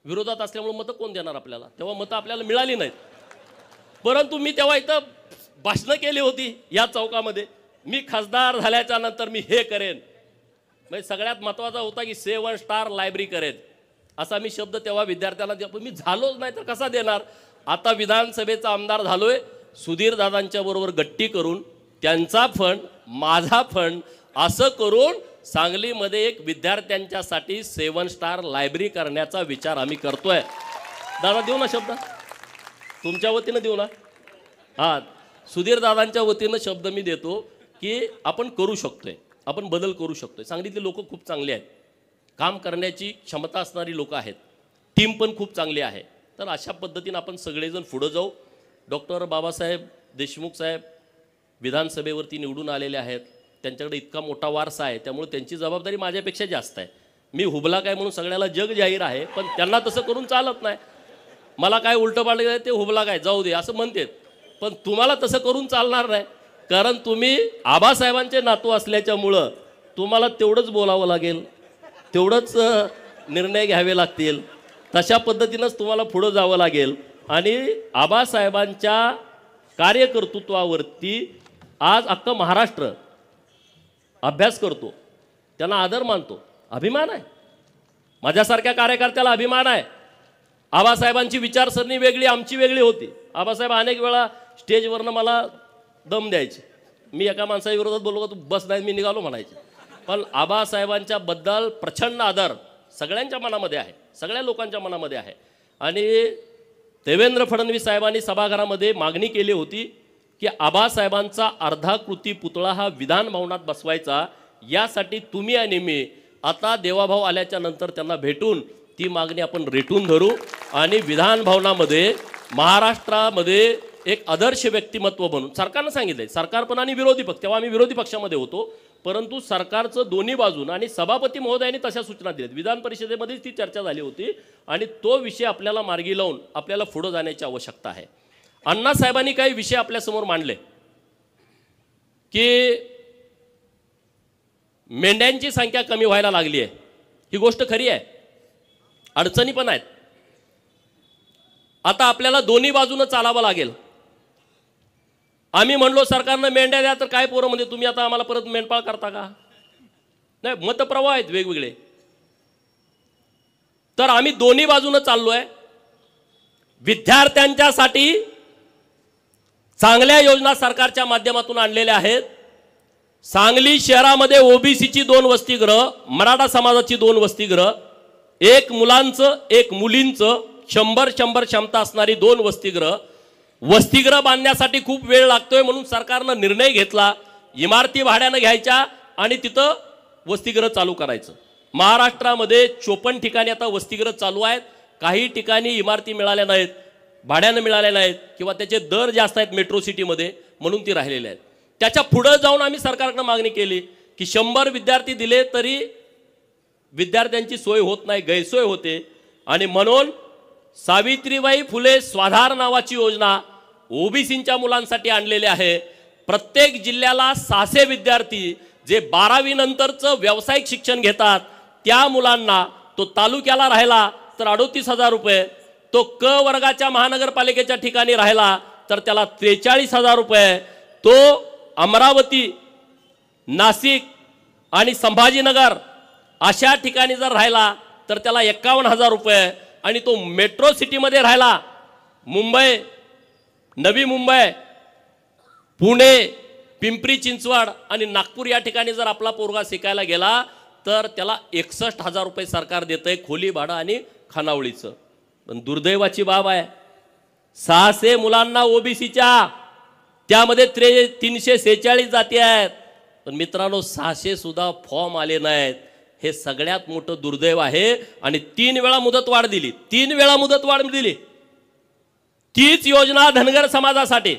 विरोधात असल्यामुळे मतं कोण देणार आपल्याला, तेव्हा मतं आपल्याला मिळाली नाहीत. परंतु मी तेव्हा इथं भाषणं केली होती या चौकामध्ये, मी खासदार झाल्याच्या नंतर मी हे करेन. म्हणजे सगळ्यात महत्त्वाचा होता की 7 स्टार लायब्ररी करेन, असा मी शब्द तेव्हा विद्यार्थ्यांना दिला. पण मी झालोच नाही तर कसा देणार. आता विधानसभेचा आमदार झालोय, सुधीर दादांच्या बरोबर गट्टी करून त्यांचा फंड माझा फंड असं करून सांगलीमध्ये एक विद्यार्थ्यांच्यासाठी 7 स्टार लायब्ररी करण्याचा विचार आम्ही करतोय. दादा देऊ ना शब्द, तुमच्या वतीनं देऊ ना. हां, सुधीर दादांच्या वतीनं शब्द मी देतो की आपण करू शकतोय, आपण बदल करू शकतोय. सांगलीतले लोक खूप चांगले आहेत, काम करण्याची क्षमता असणारी लोक आहेत, टीम पण खूप चांगली आहे. तर अशा पद्धतीनं आपण सगळेजण पुढं जाऊ. डॉक्टर बाबासाहेब देशमुख साहेब विधानसभेवरती निवडून आलेले आहेत, त्यांच्याकडे इतका मोठा वारसा आहे, त्यामुळे त्यांची जबाबदारी माझ्यापेक्षा जास्त आहे. मी हुबला काय म्हणून सगळ्याला जग जाहीर आहे, पण त्यांना तसं करून चालत नाही. मला काय उलटं पालटं आहे ते हुबला काय जाऊ दे असं म्हणतात, पण तुम्हाला तसं करून चालणार नाही. कारण तुम्ही आबासाहेबांचे नातू असल्याच्यामुळं तुम्हाला तेवढंच बोलावं लागेल, तेवढंच निर्णय घ्यावे लागतील, तशा पद्धतीनंच तुम्हाला पुढं जावं लागेल. आणि आबासाहेबांच्या कार्यकर्तृत्वावरती आज अख्खं महाराष्ट्र अभ्यास करतो, त्यांना आदर मानतो, अभिमान आहे. माझ्यासारख्या कार्यकर्त्याला अभिमान आहे. आबासाहेबांची विचारसरणी वेगळी, आमची वेगळी होती. आबासाहेब अनेक वेळा स्टेजवरनं मला दम द्यायचे. मी एका माणसाविरोधात बोललो का तू बस नाही मी निघालो म्हणायचे. पण आबासाहेबांच्या बद्दल प्रचंड आदर सगळ्यांच्या मनामध्ये आहे, सगळ्या लोकांच्या मनामध्ये आहे. आणि देवेंद्र फडणवीस साहेबांनी सभागृहामध्ये मागणी केली होती की आबासाहेबांचा अर्धा कृती पुतळा हा विधान भवनात बसवायचा. यासाठी तुम्ही आणि मी आता देवाभाऊ आल्याच्या नंतर त्यांना भेटून ती मागणी आपण रेटून धरू आणि विधान भवनामध्ये महाराष्ट्रामध्ये एक आदर्श व्यक्तिमत्व बनून सरकारनं सांगितलंय, सरकार पण आणि विरोधी पक्ष, तेव्हा आम्ही विरोधी पक्षामध्ये होतो, परंतु सरकारचं दोन्ही बाजून आणि सभापती महोदयांनी तशा सूचना दिल्यात. विधान परिषदेमध्येच ती चर्चा झाली होती आणि तो विषय आपल्याला मार्गी लावून आपल्याला पुढे जाण्याची आवश्यकता आहे. अण्णासाहेबांनी काही विषय आपल्यासमोर मांडले की मेंढ्यांची संख्या कमी व्हायला लागली आहे. ही गोष्ट खरी आहे, अडचणी पण आहेत. आता आपल्याला दोन्ही बाजूनं चालावं लागेल. आम्ही म्हणलो सरकारनं मेंढ्या द्या, तर काय पोरं म्हणजे तुम्ही आता आम्हाला परत मेंढपाळ करता का? नाही, मतप्रवाह आहेत वेगवेगळे. तर आम्ही दोन्ही बाजूनं चाललोय. विद्यार्थ्यांच्यासाठी चांगल्या योजना सरकारच्या माध्यमातून आणलेल्या आहेत. सांगली शहरामध्ये ओबीसीची 2 वसतिगृह, मराठा समाजाची 2 वसतिगृह, एक मुलांचं एक मुलींचं 100 क्षमता असणारी 2 वसतिगृह. वसतिगृह बांधण्यासाठी खूप वेळ लागतोय म्हणून सरकारनं निर्णय घेतला इमारती भाड्यानं घ्यायच्या आणि तिथं वसतिगृह चालू करायचं. महाराष्ट्रामध्ये 54 ठिकाणी आता वसतिगृह चालू आहेत. काही ठिकाणी इमारती मिळाल्या नाहीत, भाड्यानं मिळाल्या नाहीत किंवा त्याचे दर जास्त आहेत मेट्रो सिटीमध्ये म्हणून ती राहिलेले आहेत. त्याच्या पुढे जाऊन आम्ही सरकारकडे मागणी केली की 100 विद्यार्थी दिले तरी विद्यार्थ्यांची सोय होत नाही, गैरसोय होते. आणि म्हणून सावित्रीबाई फुले स्वाधार नावाची योजना ओबीसींच्या मुलांसाठी आणलेली आहे. प्रत्येक जिल्ह्याला 600 विद्यार्थी जे 12वी नंतरचं व्यावसायिक शिक्षण घेतात त्या मुलांना, तो तालुक्याला राहिला तर 38,000 रुपये, तो क वर्गाच्या महानगरपालिकेच्या ठिकाणी राहिला तर त्याला 43,000 रुपये, तो अमरावती, नाशिक आणि संभाजीनगर अशा ठिकाणी जर राहिला तर त्याला 51,000 रुपये, आणि तो मेट्रो सिटीमध्ये राहिला मुंबई, नवी मुंबई, पुणे, पिंपरी चिंचवड आणि नागपूर या ठिकाणी जर आपला पोरगा शिकायला गेला तर त्याला 61,000 रुपये सरकार देतंय खोली भाडं आणि खानावळीचं. पण दुर्दैवाची बाब आहे 600 मुलांना ओबीसीच्या, त्यामध्ये 346 जाती आहेत. पण मित्रांनो 600 सुद्धा फॉर्म आले नाहीत. हे सगळ्यात मोठं दुर्दैव आहे. आणि 3 वेळा मुदतवाढ दिली, 3 वेळा मुदतवाढ दिली. तीच योजना धनगर समाजासाठी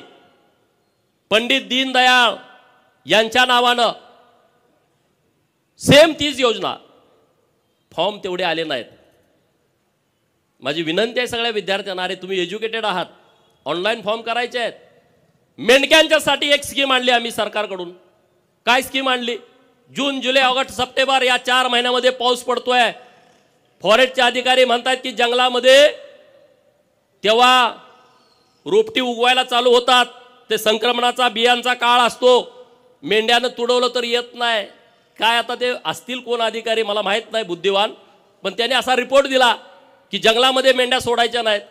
पंडित दीनदयाळ यांच्या नावानं सेम तीच योजना, फॉर्म तेवढे आले नाहीत. माझी विनंती आहे सगळ्या विद्यार्थ्यांना, अरे तुम्ही एज्युकेटेड आहात, ऑनलाईन फॉर्म करायचे आहेत. मेंढक्यांच्यासाठी एक स्कीम आणली आम्ही सरकारकडून. काय स्कीम आणली? जून, जुलै, ऑगस्ट, सप्टेंबर या 4 महिन्यामध्ये पाऊस पडतोय. फॉरेस्टचे अधिकारी म्हणतात की जंगलामध्ये तेव्हा रोपटी उगवायला चालू होतात, ते संक्रमणाचा बियांचा काळ असतो, मेंढ्यानं तुडवलं तर येत नाही. काय आता ते असतील कोण अधिकारी मला माहीत नाही, बुद्धिवान, पण त्याने असा रिपोर्ट दिला की जंगलामध्ये मेंढ्या सोडायच्या नाहीत.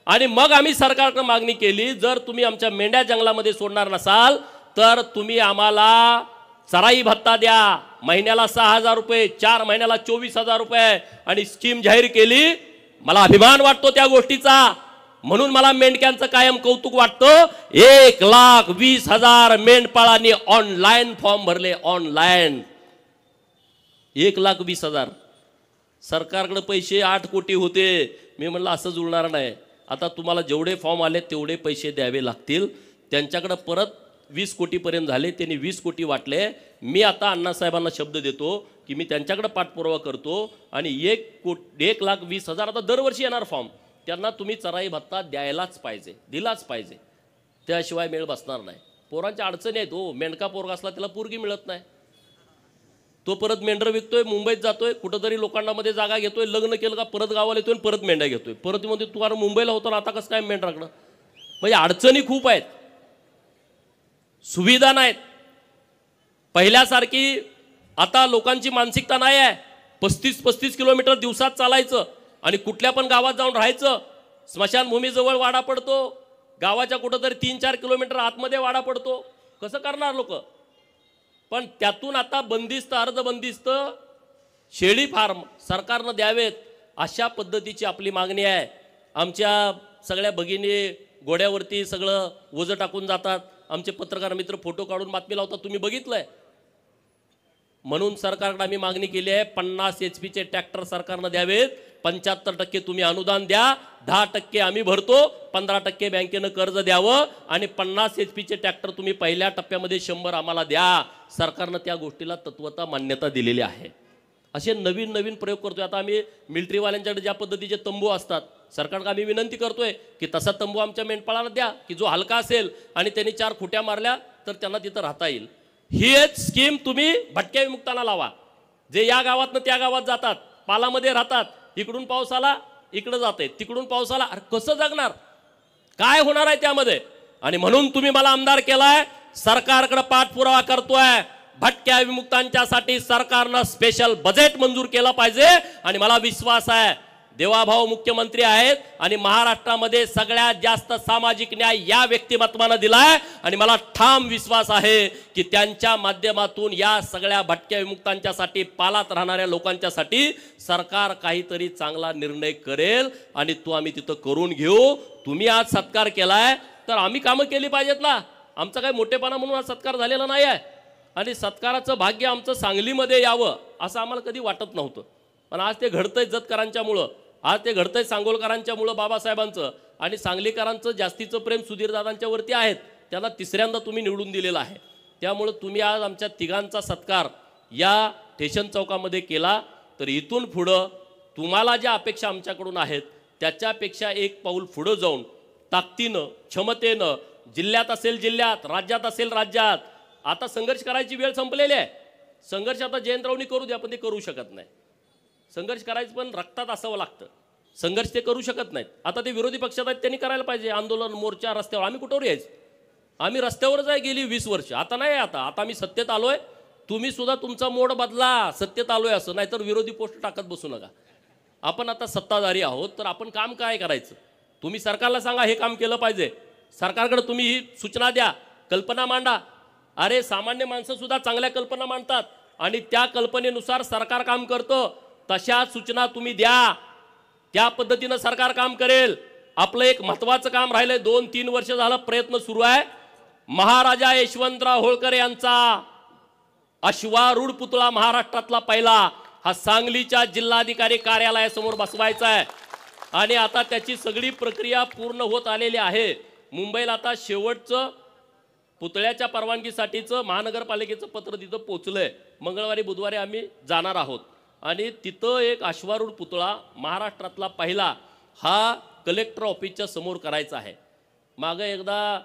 आणि मग आम्ही सरकारकडे मागणी केली, जर तुम्ही आमच्या मेंढ्या जंगलामध्ये सोडणार नसाल तर तुम्ही आम्हाला चराई भत्ता द्या, महिन्याला 6,000 रुपये, 4 महिन्याला 24,000 रुपये, आणि स्कीम जाहीर केली. मला अभिमान वाटतो त्या गोष्टीचा, म्हणून मला मेंढक्यांचं कायम कौतुक वाटतं. 1,20,000 मेंढपाळांनी ऑनलाईन फॉर्म भरले, ऑनलाईन 1,20,000. सरकारकडे पैसे 8 कोटी होते. मी म्हणलं असं जुळणार नाही, आता तुम्हाला जेवढे फॉर्म आले तेवढे पैसे द्यावे लागतील. त्यांच्याकडे परत 20 कोटीपर्यंत झाले, त्यांनी 20 कोटी वाटले. मी आता अण्णासाहेबांना शब्द देतो की मी त्यांच्याकडे पाठपुरावा करतो आणि 1,20,000 आता दरवर्षी येणार फॉर्म, त्यांना तुम्ही चराई भत्ता द्यायलाच पाहिजे, दिलाच पाहिजे, त्याशिवाय मेळ बसणार नाही. पोरांच्या अडचणी आहेत हो. मेंढका पोरगा असला त्याला पोरगी मिळत नाही, तो परत मेंढर विकतोय, मुंबईत जातोय, कुठंतरी लोकांमध्ये जागा घेतोय, लग्न केलं का परत गावाला येतोय, परत मेंढ्या घेतोय, परत मध्ये तू मुंबईला होता ना आता कसं काय मेंढराकडं. म्हणजे अडचणी खूप आहेत. सुविधा नाहीत. पहिल्यासारखी आता लोकांची मानसिकता नाही आहे. 35-35 किलोमीटर दिवसात चालायचं आणि कुठल्या पण गावात जाऊन राहायचं. स्मशानभूमीजवळ वाडा पडतो, गावाच्या कुठंतरी 3-4 किलोमीटर आतमध्ये वाडा पडतो. कसं करणार लोक? पण त्यातून आता बंदिस्त अर्धबंदिस्त शेळी फार्म सरकारनं द्यावेत अशा पद्धतीची आपली मागणी आहे. आमच्या सगळ्या भगिनी गोड्यावरती सगळं ओझं टाकून जातात. आमचे पत्रकार मित्र फोटो काढून बातमी लावतात, तुम्ही बघितलंय. म्हणून सरकारकडे आम्ही मागणी केली आहे, 50 HP ट्रॅक्टर सरकारनं द्यावेत. 75% तुम्ही अनुदान द्या, 10% आम्ही भरतो, 15% बँकेनं कर्ज द्यावं आणि 50 HP ट्रॅक्टर तुम्ही पहिल्या टप्प्यामध्ये 100 आम्हाला द्या. सरकारनं त्या गोष्टीला तत्वता मान्यता दिलेली आहे. असे नवीन नवीन प्रयोग करतोय. आता आम्ही मिलिटरीवाल्यांच्याकडे ज्या पद्धतीचे तंबू असतात, सरकारला आम्ही विनंती करतोय की तसा तंबू आमच्या मेंढपाळाला द्या की जो हलका असेल आणि त्यांनी 4 खुट्या मारल्या तर त्यांना तिथं राहता येईल. ही एक स्कीम तुम्ही भटक्या विमुक्तांना लावा, जे या गावातनं त्या गावात जातात, पालामध्ये राहतात. इकडून पाऊस आला इकडं जाते, तिकडून पाऊस आला, अरे कसं जगणार? काय होणार आहे त्यामध्ये? आणि म्हणून तुम्ही मला आमदार केलाय, सरकारकडे पाठपुरावा करतोय. भटक्या विमुक्तांच्यासाठी सरकारनं स्पेशल बजेट मंजूर केलं पाहिजे. आणि मला विश्वास आहे देवाभाऊ मुख्यमंत्री आहेत आणि महाराष्ट्रामध्ये सगळ्यात जास्त सामाजिक न्याय या व्यक्तिमत्वानं दिलाय. आणि मला ठाम विश्वास आहे की त्यांच्या माध्यमातून या सगळ्या भटक्या विमुक्तांच्यासाठी, पालात राहणाऱ्या लोकांच्यासाठी सरकार काहीतरी चांगला निर्णय करेल आणि तो आम्ही तिथं करून घेऊ. तुम्ही आज सत्कार केलाय तर आम्ही कामं केली पाहिजेत ना. आमचा काही मोठेपणा म्हणून आज सत्कार झालेला नाही आहे आणि सत्काराचं भाग्य आमचं सांगलीमध्ये यावं असं आम्हाला कधी वाटत नव्हतं. पण आज ते घडतंय जतकरांच्यामुळं, आज ते घडतंय सांगोलकरांच्यामुळं, बाबासाहेबांचं आणि सांगलीकरांचं जास्तीचं प्रेम सुधीरदादांच्या वरती आहेत. त्यांना तिसऱ्यांदा तुम्ही निवडून दिलेलं आहे. त्यामुळं तुम्ही आज आमच्या तिघांचा सत्कार या स्टेशन चौकामध्ये केला. तर इथून पुढं तुम्हाला ज्या अपेक्षा आमच्याकडून आहेत त्याच्यापेक्षा एक पाऊल पुढं जाऊन ताकदीनं, क्षमतेनं, जिल्ह्यात असेल जिल्ह्यात, राज्यात असेल राज्यात, आता संघर्ष करायची वेळ संपलेली आहे. संघर्ष आता जयंतरावनी करू द्या, पण ते करू शकत नाही. संघर्ष करायचं पण रक्तात असावं लागतं. संघर्ष ते करू शकत नाहीत. आता ते विरोधी पक्षात आहेत, त्यांनी करायला पाहिजे आंदोलन, मोर्चा, रस्त्यावर. आम्ही कुठवर यायचं? आम्ही रस्त्यावरच आहे गेली 20 वर्ष. आता नाही, आता आम्ही सत्तेत आलोय. तुम्ही सुद्धा तुमचा मोड बदला. सत्तेत आलोय असं, नाहीतर विरोधी पोस्ट टाकत बसू नका. आपण आता सत्ताधारी आहोत, तर आपण काम काय करायचं? तुम्ही सरकारला सांगा हे काम केलं पाहिजे. सरकारकडे तुम्ही ही सूचना द्या, कल्पना मांडा. अरे सामान्य माणसं सुद्धा चांगल्या कल्पना मांडतात आणि त्या कल्पनेनुसार सरकार काम करतं. तशा सूचना तुम्ही द्या, त्या पद्धतीनं सरकार काम करेल. आपलं एक महत्त्वाचं काम राहिलंय, 2-3 वर्ष झालं प्रयत्न सुरू आहे. महाराजा यशवंतराव होळकर यांचा अश्वारूढ पुतळा महाराष्ट्रातला पहिला हा सांगलीच्या जिल्हाधिकारी कार्यालयासमोर बसवायचा आहे आणि आता त्याची सगळी प्रक्रिया पूर्ण होत आलेली आहे. मुंबईला आता शेवटचं पुतळ्याच्या परवानगीसाठीचं महानगरपालिकेचं पत्र तिथं पोचलंय. मंगळवारी बुधवारी आम्ही जाणार आहोत आणि तिथं एक अश्वारूढ पुतळा महाराष्ट्रातला पहिला हा कलेक्टर ऑफिसच्या समोर करायचा आहे. मागं एकदा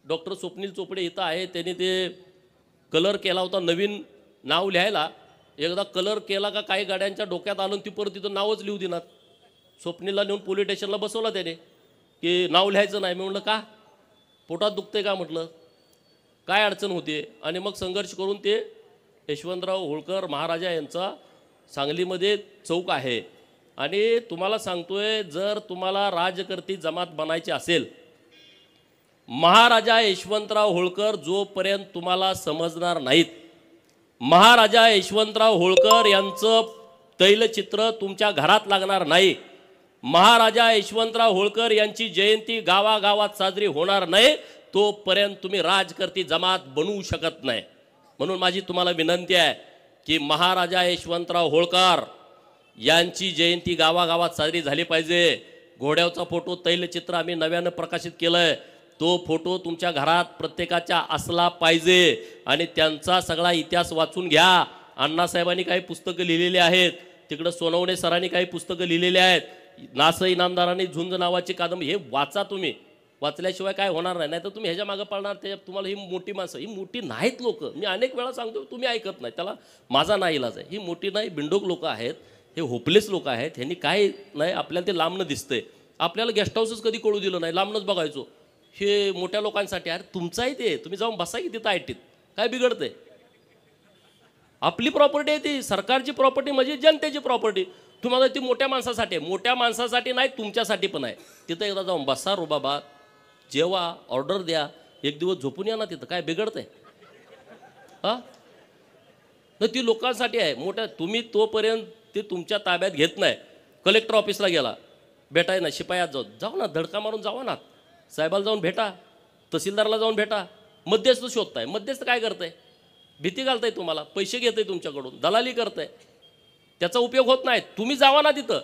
डॉक्टर स्वप्नील चोपडे इथं आहे, त्यांनी ते कलर केला होता नवीन नाव लिहायला. एकदा कलर केला का काही गाड्यांच्या डोक्यात आलं, ती परत तिथं नावच लिहू देणार. स्वप्नीलला नेऊन पोलीस स्टेशनला बसवलं त्याने की नाव लिहायचं नाही. मी म्हटलं का? पोटात दुखते का म्हटलं, काय अडचण होते? आणि मग संघर्ष करून ते यशवंतराव होळकर महाराजा यांचा सांगलीमध्ये चौक आहे. आणि तुम्हाला सांगतोय, जर तुम्हाला राजकर्ती जमात बनायची असेल, महाराजा यशवंतराव होळकर जोपर्यंत तुम्हाला समजणार नाहीत, महाराजा यशवंतराव होळकर यांचं तैलचित्र तुमच्या घरात लागणार नाही, महाराजा यशवंतराव होळकर यांची जयंती गावागावात साजरी होणार नाही, तोपर्यंत तुम्ही राजकर्ती जमात बनवू शकत नाही. म्हणून माझी तुम्हाला विनंती आहे की महाराजा यशवंतराव होळकर यांची जयंती गावागावात साजरी झाली पाहिजे. घोड्यावरचा फोटो तैलचित्र आम्ही नव्यानं प्रकाशित केलंय, तो फोटो तुमच्या घरात प्रत्येकाच्या असला पाहिजे. आणि त्यांचा सगळा इतिहास वाचून घ्या. अण्णासाहेबांनी काही पुस्तकं लिहिलेली आहेत, तिकडं सोनवणे सरांनी काही पुस्तकं लिहिलेली आहेत, नास इनामदारांनी झुंज नावाची कादंबरी, हे वाचा तुम्ही. वाचल्याशिवाय काय होणार नाही. नाही तर तुम्ही ह्याच्या मागं पळणार. त्याच्यात तुम्हाला ही मोठी माणसं, ही मोठी नाहीत लोक. मी अनेक वेळा सांगतो, तुम्ही ऐकत नाही, त्याला माझा नाही इलाज आहे. ही मोठी नाही, बिंडोक लोक आहेत, हे होपलेस लोक आहेत. ह्यांनी काय नाही, आपल्याला ते लांबनं दिसतंय. आपल्याला गेस्ट हाऊसच कधी कळू दिलं नाही, लांबनंच बघायचो. हे मोठ्या लोकांसाठी. अरे तुमचाही ते, तुम्ही जाऊन बसा की तिथं आयटीत, काय बिघडतंय? आपली प्रॉपर्टी आहे ती, सरकारची प्रॉपर्टी म्हणजे जनतेची प्रॉपर्टी. तुम्हाला ती मोठ्या माणसासाठी आहे, मोठ्या माणसासाठी नाही तुमच्यासाठी पण आहे. तिथं एकदा जाऊन बसा रुबाबा, जेवा, ऑर्डर द्या, एक दिवस झोपून या ना तिथं, काय बिघडतंय? हां न ती लोकांसाठी आहे मोठ्या. तुम्ही तोपर्यंत ते तुमच्या ताब्यात घेत नाही. कलेक्टर ऑफिसला गेला, भेटाय ना शिपायात जाऊ ना, धडका मारून जावा ना, साहेबाला जाऊन भेटा, तहसीलदारला जाऊन भेटा. मध्यस्थ शोधताय, मध्यस्थ काय करताय? भीती घालताय तुम्हाला, पैसे घेताय तुमच्याकडून, दलाली करताय, त्याचा उपयोग होत नाही. तुम्ही जावा ना तिथं,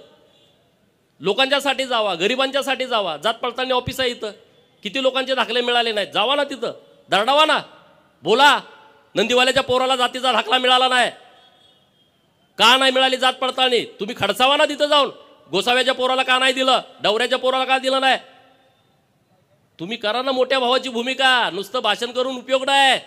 लोकांच्यासाठी जावा, गरिबांच्यासाठी जावा. जात पडताळणी ऑफिस आहे इथं, किती लोकांचे दाखले मिळाले नाहीत, जावा ना तिथं, दरडावा ना, बोला. नंदीवाल्याच्या पोराला जातीचा दाखला मिळाला नाही, का नाही मिळाली जात पडताळणी? तुम्ही खडसावा ना तिथं जाऊन. गोसाव्याच्या पोराला का नाही दिलं, डवऱ्याच्या पोराला का दिलं नाही? तुम्ही करा ना मोठ्या भावाची भूमिका, नुसतं भाषण करून उपयोग नाही.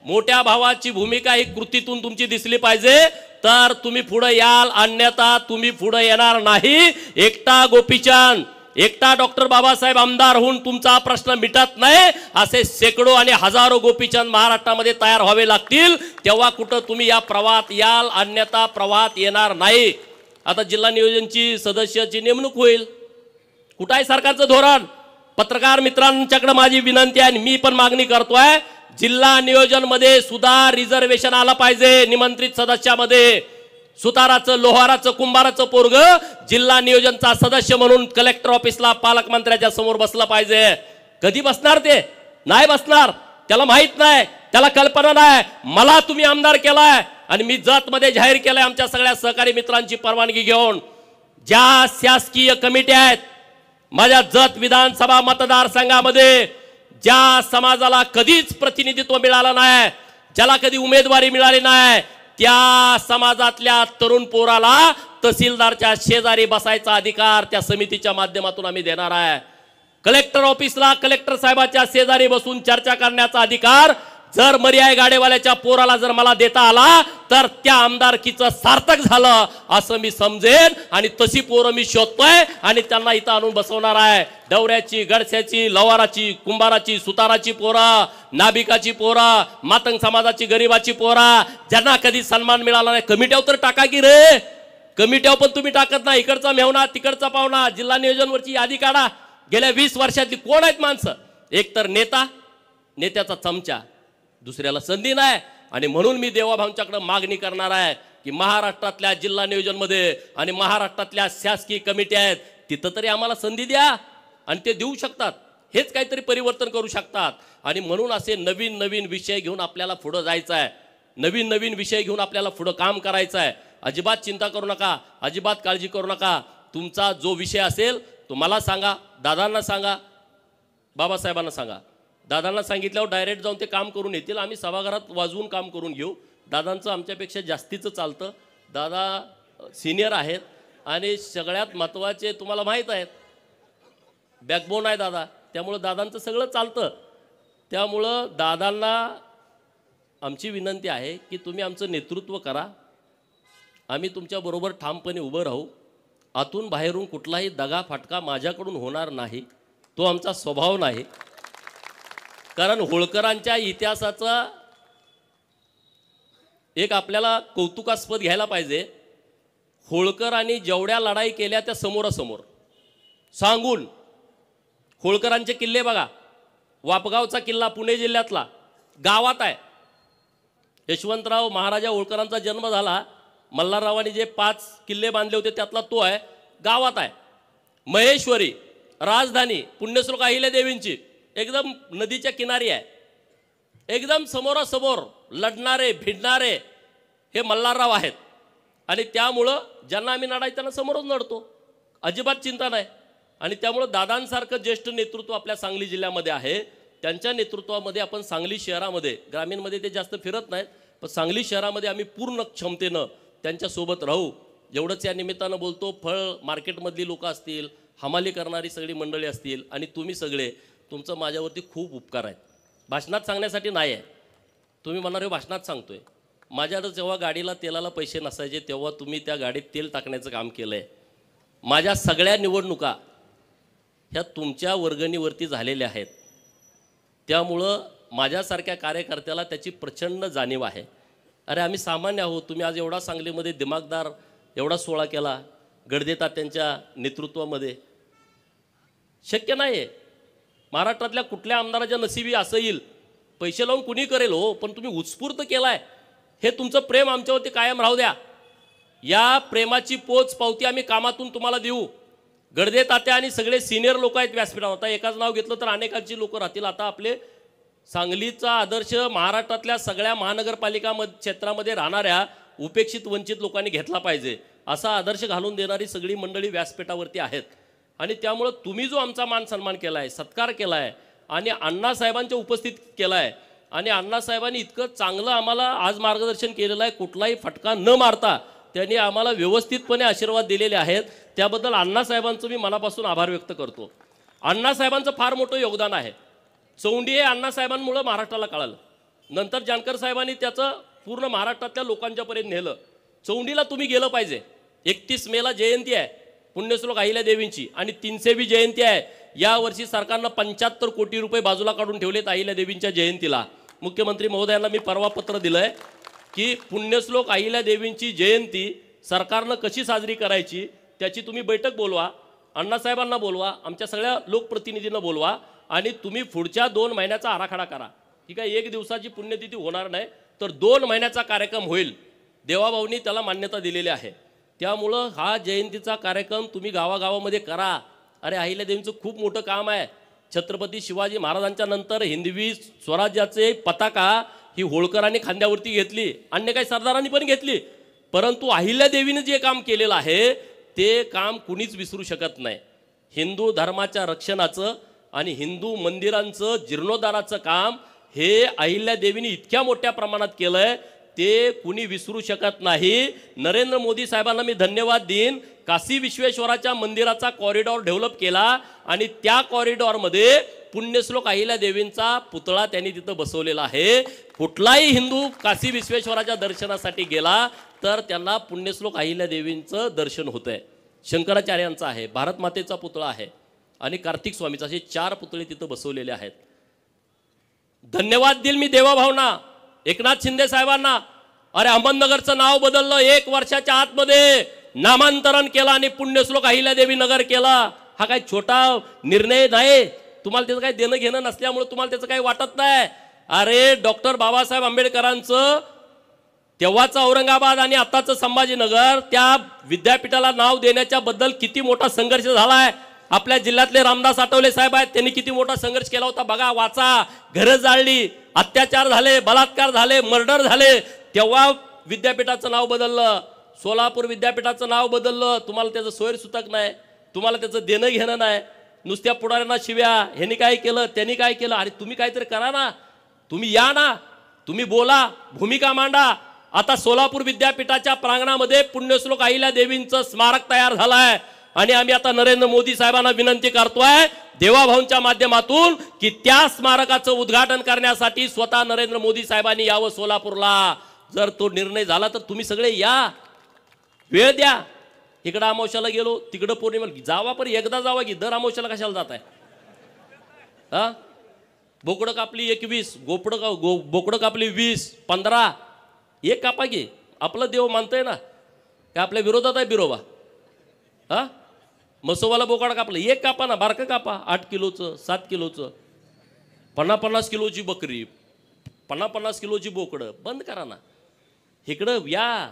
मोठ्या भावाची भूमिका ही कृतीतून तुमची दिसली पाहिजे, तर तुम्ही पुढे याल, अन्यथा तुम्ही पुढे येणार नाही. एकटा गोपीचंद, एकटा डॉक्टर बाबासाहेब आमदार होऊन तुमचा प्रश्न मिटत नाही. असे शेकडो आणि हजारो गोपीचंद महाराष्ट्रामध्ये तयार व्हावे लागतील, तेव्हा कुठं तुम्ही या प्रवाहात याल, अन्यथा प्रवाहात येणार नाही. आता जिल्हा नियोजनची सदस्याची नेमणूक होईल, कुठं आहे सरकारचं धोरण? पत्रकार मित्रांच्याकडे माझी विनंती आहे, मी पण मागणी करतोय, जिल्हा नियोजन मध्ये सुद्धा रिझर्वेशन आलं पाहिजे. निमंत्रित सदस्यामध्ये सुताराचं, लोहाराचं, कुंभाराचं पोरग जिल्हा नियोजनचा सदस्य म्हणून कलेक्टर ऑफिसला पालकमंत्र्याच्या समोर बसलं पाहिजे. कधी बसणार? ते नाही बसणार, त्याला माहित नाही, त्याला कल्पना नाही. मला तुम्ही आमदार केलाय आणि मी जत मध्ये जाहीर केलंय आमच्या सगळ्या सहकारी मित्रांची परवानगी घेऊन, ज्या शासकीय कमिट्या आहेत माझ्या जत विधानसभा मतदारसंघामध्ये, ज्या समाजाला कधीच प्रतिनिधित्व मिळालं नाही, ज्याला कधी उमेदवारी मिळाली नाही, त्या समाजातल्या तरुण पोराला तहसीलदारच्या शेजारी बसायचा अधिकार त्या समितीच्या माध्यमातून आम्ही देणार आहे. कलेक्टर ऑफिसला कलेक्टर साहेबाच्या शेजारी बसून चर्चा करण्याचा अधिकार जर मर्याय गाडेवाल्याच्या पोराला जर मला देता आला, तर त्या आमदारकीचं सार्थक झालं असं मी समजेन. आणि तशी पोरं मी शोधतोय आणि त्यांना इथं आणून बसवणार आहे. डवऱ्याची, गडस्याची, लवाराची, कुंभाराची, सुताराची पोरं, नाभिकाची पोरं, मातंग समाजाची, गरीबाची पोरं, ज्यांना कधी सन्मान मिळाला नाही. कमिट्यावर तर टाका की रे, कमिट्यावर पण तुम्ही टाकत नाही. इकडचा मेहना, तिकडचा पाहुणा, जिल्हा नियोजनवरची यादी काढा. गेल्या 20 वर्षातली कोण आहेत माणसं? एक तर नेता, नेत्याचा चमचा, दुसऱ्याला संधी नाही. आणि म्हणून मी देवाभाऊंच्याकडे मागणी करणार आहे की महाराष्ट्रातल्या जिल्हा नियोजनमध्ये आणि महाराष्ट्रातल्या शासकीय कमिटी आहेत, तिथं तरी आम्हाला संधी द्या. आणि ते देऊ शकतात, हेच काहीतरी परिवर्तन करू शकतात. आणि म्हणून असे नवीन नवीन विषय घेऊन आपल्याला पुढं जायचं आहे, नवीन नवीन विषय घेऊन आपल्याला पुढं काम करायचं आहे. अजिबात चिंता करू नका, अजिबात काळजी करू नका. तुमचा जो विषय असेल तो मला सांगा, दादांना सांगा, बाबासाहेबांना सांगा. दादांना सांगितल्यावर डायरेक्ट जाऊन ते काम करून येतील. आम्ही सभागृहात वाजवून काम करून घेऊ. दादांचं आमच्यापेक्षा जास्तीचं चालतं. दादा सिनियर आहेत आणि सगळ्यात महत्त्वाचे तुम्हाला माहीत आहेत, बॅकबोन आहे दादा, त्यामुळं दादांचं सगळं चालतं. त्यामुळं दादांना आमची विनंती आहे की तुम्ही आमचं नेतृत्व करा, आम्ही तुमच्याबरोबर ठामपणे उभं राहू. आतून बाहेरून कुठलाही दगा फटका माझ्याकडून होणार नाही, तो आमचा स्वभाव नाही. कारण होळकरांच्या इतिहासाचा एक आपल्याला कौतुकास्पद घ्यायला पाहिजे. होळकरांनी जेवढ्या लढाई केल्या त्या समोरासमोर सांगून, होळकरांचे किल्ले बघा, वापगावचा किल्ला पुणे जिल्ह्यातला गावात आहे. यशवंतराव महाराजा होळकरांचा जन्म झाला, मल्हाररावांनी जे 5 किल्ले बांधले होते त्यातला तो आहे, गावात आहे. महेश्वरी राजधानी पुण्यश्लोक अहिल्यादेवींची एकदम नदीच्या किनारी आहे. एकदम समोरासमोर लढणारे भिडणारे हे मल्हारराव आहेत. आणि त्यामुळं ज्यांना आम्ही लढायचं त्यांना समोरच लढतो, अजिबात चिंता नाही. आणि त्यामुळं दादांसारखं ज्येष्ठ नेतृत्व आपल्या सांगली जिल्ह्यामध्ये आहे. त्यांच्या नेतृत्वामध्ये आपण सांगली शहरामध्ये, ग्रामीणमध्ये ते जास्त फिरत नाहीत, पण सांगली शहरामध्ये आम्ही पूर्ण क्षमतेनं त्यांच्यासोबत राहू, एवढंच या निमित्तानं बोलतो. फळ मार्केटमधली लोक असतील, हमाली करणारी सगळी मंडळी असतील, आणि तुम्ही सगळे, तुमचं माझ्यावरती खूप उपकार आहेत. भाषणात सांगण्यासाठी नाही आहे, तुम्ही म्हणणार भाषणात सांगतोय. माझ्याकडं जेव्हा गाडीला तेलाला पैसे नसायचे तेव्हा तुम्ही त्या गाडीत तेल टाकण्याचं काम केलं आहे. माझ्या सगळ्या निवडणुका ह्या तुमच्या वर्गणीवरती झालेल्या आहेत. त्यामुळं माझ्यासारख्या कार्यकर्त्याला त्याची प्रचंड जाणीव आहे. अरे आम्ही सामान्य आहोत. तुम्ही आज एवढा सांगलीमध्ये दिमागदार एवढा सोहळा केला गडदे तात्यांच्या नेतृत्वामध्ये, शक्य नाही आहे. महाराष्ट्रातल्या कुठल्या आमदाराच्या नशिबी असं येईल, पैसे लावून कुणी करेल हो, पण तुम्ही उत्स्फूर्त केलाय. हे तुमचं प्रेम आमच्यावरती कायम राहू द्या. या प्रेमाची पोच पावती आम्ही कामातून तुम्हाला देऊ. गडदे तात्या आणि सगळे सिनियर लोक आहेत व्यासपीठावर. आता एकाच नाव घेतलं तर अनेकांची लोक राहतील. आता आपले सांगलीचा आदर्श महाराष्ट्रातल्या सगळ्या महानगरपालिका क्षेत्रामध्ये राहणाऱ्या उपेक्षित वंचित लोकांनी घेतला पाहिजे, असा आदर्श घालून देणारी सगळी मंडळी व्यासपीठावरती आहेत. आणि त्यामुळं तुम्ही जो आमचा मान सन्मान केला आहे, सत्कार केला आहे आणि अण्णासाहेबांच्या उपस्थित केला आहे, आणि अण्णासाहेबांनी इतकं चांगलं आम्हाला आज मार्गदर्शन केलेलं आहे, कुठलाही फटका न मारता त्यांनी आम्हाला व्यवस्थितपणे आशीर्वाद दिलेले आहेत. त्याबद्दल अण्णासाहेबांचं मी मनापासून आभार व्यक्त करतो. अण्णासाहेबांचं फार मोठं योगदान आहे. चौंडी हे अण्णासाहेबांमुळं महाराष्ट्राला कळालं. नंतर जानकर साहेबांनी त्याचं पूर्ण महाराष्ट्रातल्या लोकांच्यापर्यंत नेलं. चौंडीला तुम्ही गेलं पाहिजे. 31 मेला जयंती आहे पुण्यश्लोक अहिल्यादेवींची, आणि 300वी जयंती आहे. यावर्षी सरकारनं 75 कोटी रुपये बाजूला काढून ठेवलेत अहिल्यादेवींच्या जयंतीला. मुख्यमंत्री महोदयांना मी परवा पत्र दिलंय की पुण्यश्लोक अहिल्यादेवींची जयंती सरकारनं कशी साजरी करायची त्याची तुम्ही बैठक बोलवा, अण्णासाहेबांना बोलवा, आमच्या सगळ्या लोकप्रतिनिधींना बोलवा, आणि तुम्ही पुढच्या 2 महिन्याचा आराखडा करा. ठीक आहे, 1 दिवसाची पुण्यतिथी होणार नाही, तर 2 महिन्याचा कार्यक्रम होईल. देवाभाऊंनी त्याला मान्यता दिलेली आहे. त्यामुळं हा जयंतीचा कार्यक्रम तुम्ही गावागावामध्ये करा. अरे अहिल्यादेवींचं खूप मोठं काम आहे. छत्रपती शिवाजी महाराजांच्या नंतर हिंदवी स्वराज्याचे पताका ही होळकरांनी खांद्यावरती घेतली, अन्य काही सरदारांनी पण घेतली, परंतु अहिल्यादेवीने जे काम केलेलं आहे ते काम कुणीच विसरू शकत नाही. हिंदू धर्माच्या रक्षणाचं आणि हिंदू मंदिरांचं जीर्णोद्धाराचं काम हे अहिल्यादेवीने इतक्या मोठ्या प्रमाणात केलंय, ते कुणी विसरू शकत नाही. नरेंद्र मोदी साहेबांना मी धन्यवाद देईन. काशी विश्वेश्वराच्या मंदिराचा कॉरिडॉर डेव्हलप केला आणि त्या कॉरिडॉरमध्ये पुण्यश्लोक अहिल्यादेवींचा पुतळा त्यांनी तिथं बसवलेला आहे. कुठलाही हिंदू काशी विश्वेश्वराच्या दर्शनासाठी गेला तर त्यांना पुण्यश्लोक अहिल्यादेवींचं दर्शन होतंय. शंकराचार्यांचा आहे, भारत मातेचा पुतळा आहे आणि कार्तिक स्वामीचा, असे 4 पुतळे तिथं बसवलेले आहेत. धन्यवाद देईल मी देवाभावना, एकनाथ शिंदे साहेबांना. अरे अहमदनगरचं नाव बदललं, 1 वर्षाच्या आतमध्ये नामांतरण केलं आणि पुण्यश्लोक अहिल्यादेवी नगर केला. हा काही छोटा निर्णय नाही. तुम्हाला त्याचं काही देणं घेणं नसल्यामुळे तुम्हाला त्याचं काही वाटत नाही. अरे डॉक्टर बाबासाहेब आंबेडकरांचं तेव्हाचं औरंगाबाद आणि आताचं संभाजीनगर, त्या विद्यापीठाला नाव देण्याच्या बद्दल किती मोठा संघर्ष झालाय. आपल्या जिल्ह्यातले रामदास आठवले साहेब आहेत, त्यांनी किती मोठा संघर्ष केला होता बघा. वाचा, घरं जाळली, अत्याचार झाले, बलात्कार झाले, मर्डर झाले, तेव्हा विद्यापीठाचं नाव बदललं. सोलापूर विद्यापीठाचं नाव बदललं. तुम्हाला त्याचं सोयरसुतक नाही, तुम्हाला त्याचं देणं घेणं नाही. नुसत्या पुढाऱ्यांना शिव्या, ह्यांनी काय केलं, त्यांनी काय केलं. अरे तुम्ही काहीतरी करा ना, तुम्ही या ना, तुम्ही बोला, भूमिका मांडा. आता सोलापूर विद्यापीठाच्या प्रांगणामध्ये पुण्यश्लोक अहिल्यादेवींचं स्मारक तयार झालंय आणि आम्ही आता नरेंद्र मोदी साहेबांना विनंती करतोय देवाभाऊंच्या माध्यमातून की त्या स्मारकाचं उद्घाटन करण्यासाठी स्वतः नरेंद्र मोदी साहेबांनी यावं सोलापूरला. जर तो निर्णय झाला तर तुम्ही सगळे या, वेळ द्या. इकडं अमावस्याला गेलो, तिकडं पौर्णिमेला जावा, पण एकदा जावा की दर अमावस्याला कशाला जात आहे. हा, बोकडं कापली 21, बोकडं कापली 20, 15, एक कापा की. आपलं देव मानतोय ना, काय आपल्या विरोधात आहे बिरोबा. हा, मसोबाला बोकाड कापलं, एक कापा ना, बारकं कापा. 8 किलोचं, 7 किलोचं, 50-50 किलोची बकरी, 50-50 किलोची बोकडं बंद करा ना. इकडं या,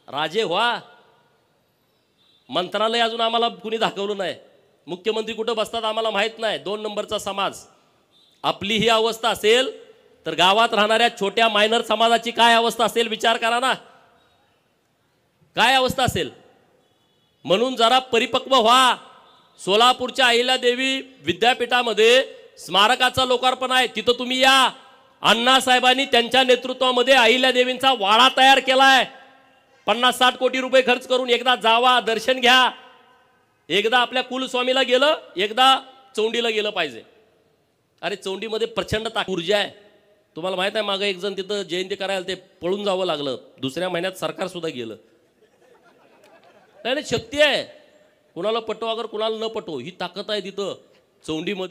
राजे व्हा. मंत्रालय अजून आम्हाला कुणी दाखवलं नाही. मुख्यमंत्री कुठं बसतात आम्हाला माहीत नाही. 2 नंबरचा समाज. आपली ही अवस्था असेल तर गावात राहणाऱ्या छोट्या मायनर समाजाची काय अवस्था असेल विचार करा ना, काय अवस्था असेल. म्हणून जरा परिपक्व व्हा. सोलापूरच्या अहिल्यादेवी विद्यापीठामध्ये स्मारकाचं लोकार्पण आहे, तिथं तुम्ही या. अण्णासाहेबांनी त्यांच्या नेतृत्वामध्ये अहिल्यादेवींचा वाडा तयार केलाय. 50-60 कोटी रुपये खर्च करून एकदा जावा, दर्शन घ्या. एकदा आपल्या कुलस्वामीला गेलं, एकदा चौंडीला गेलं पाहिजे. अरे चौंडीमध्ये प्रचंड ऊर्जा आहे. तुम्हाला माहित आहे, मागं एक जण तिथं जयंती करायला ते पळून जावं लागलं. दुसऱ्या महिन्यात सरकार सुद्धा गेलं. नाही, शक्ती आहे. कुणाला पटो अगर कुणाला न पटो, ही ताकद आहे तिथं चौंडीमध्ये.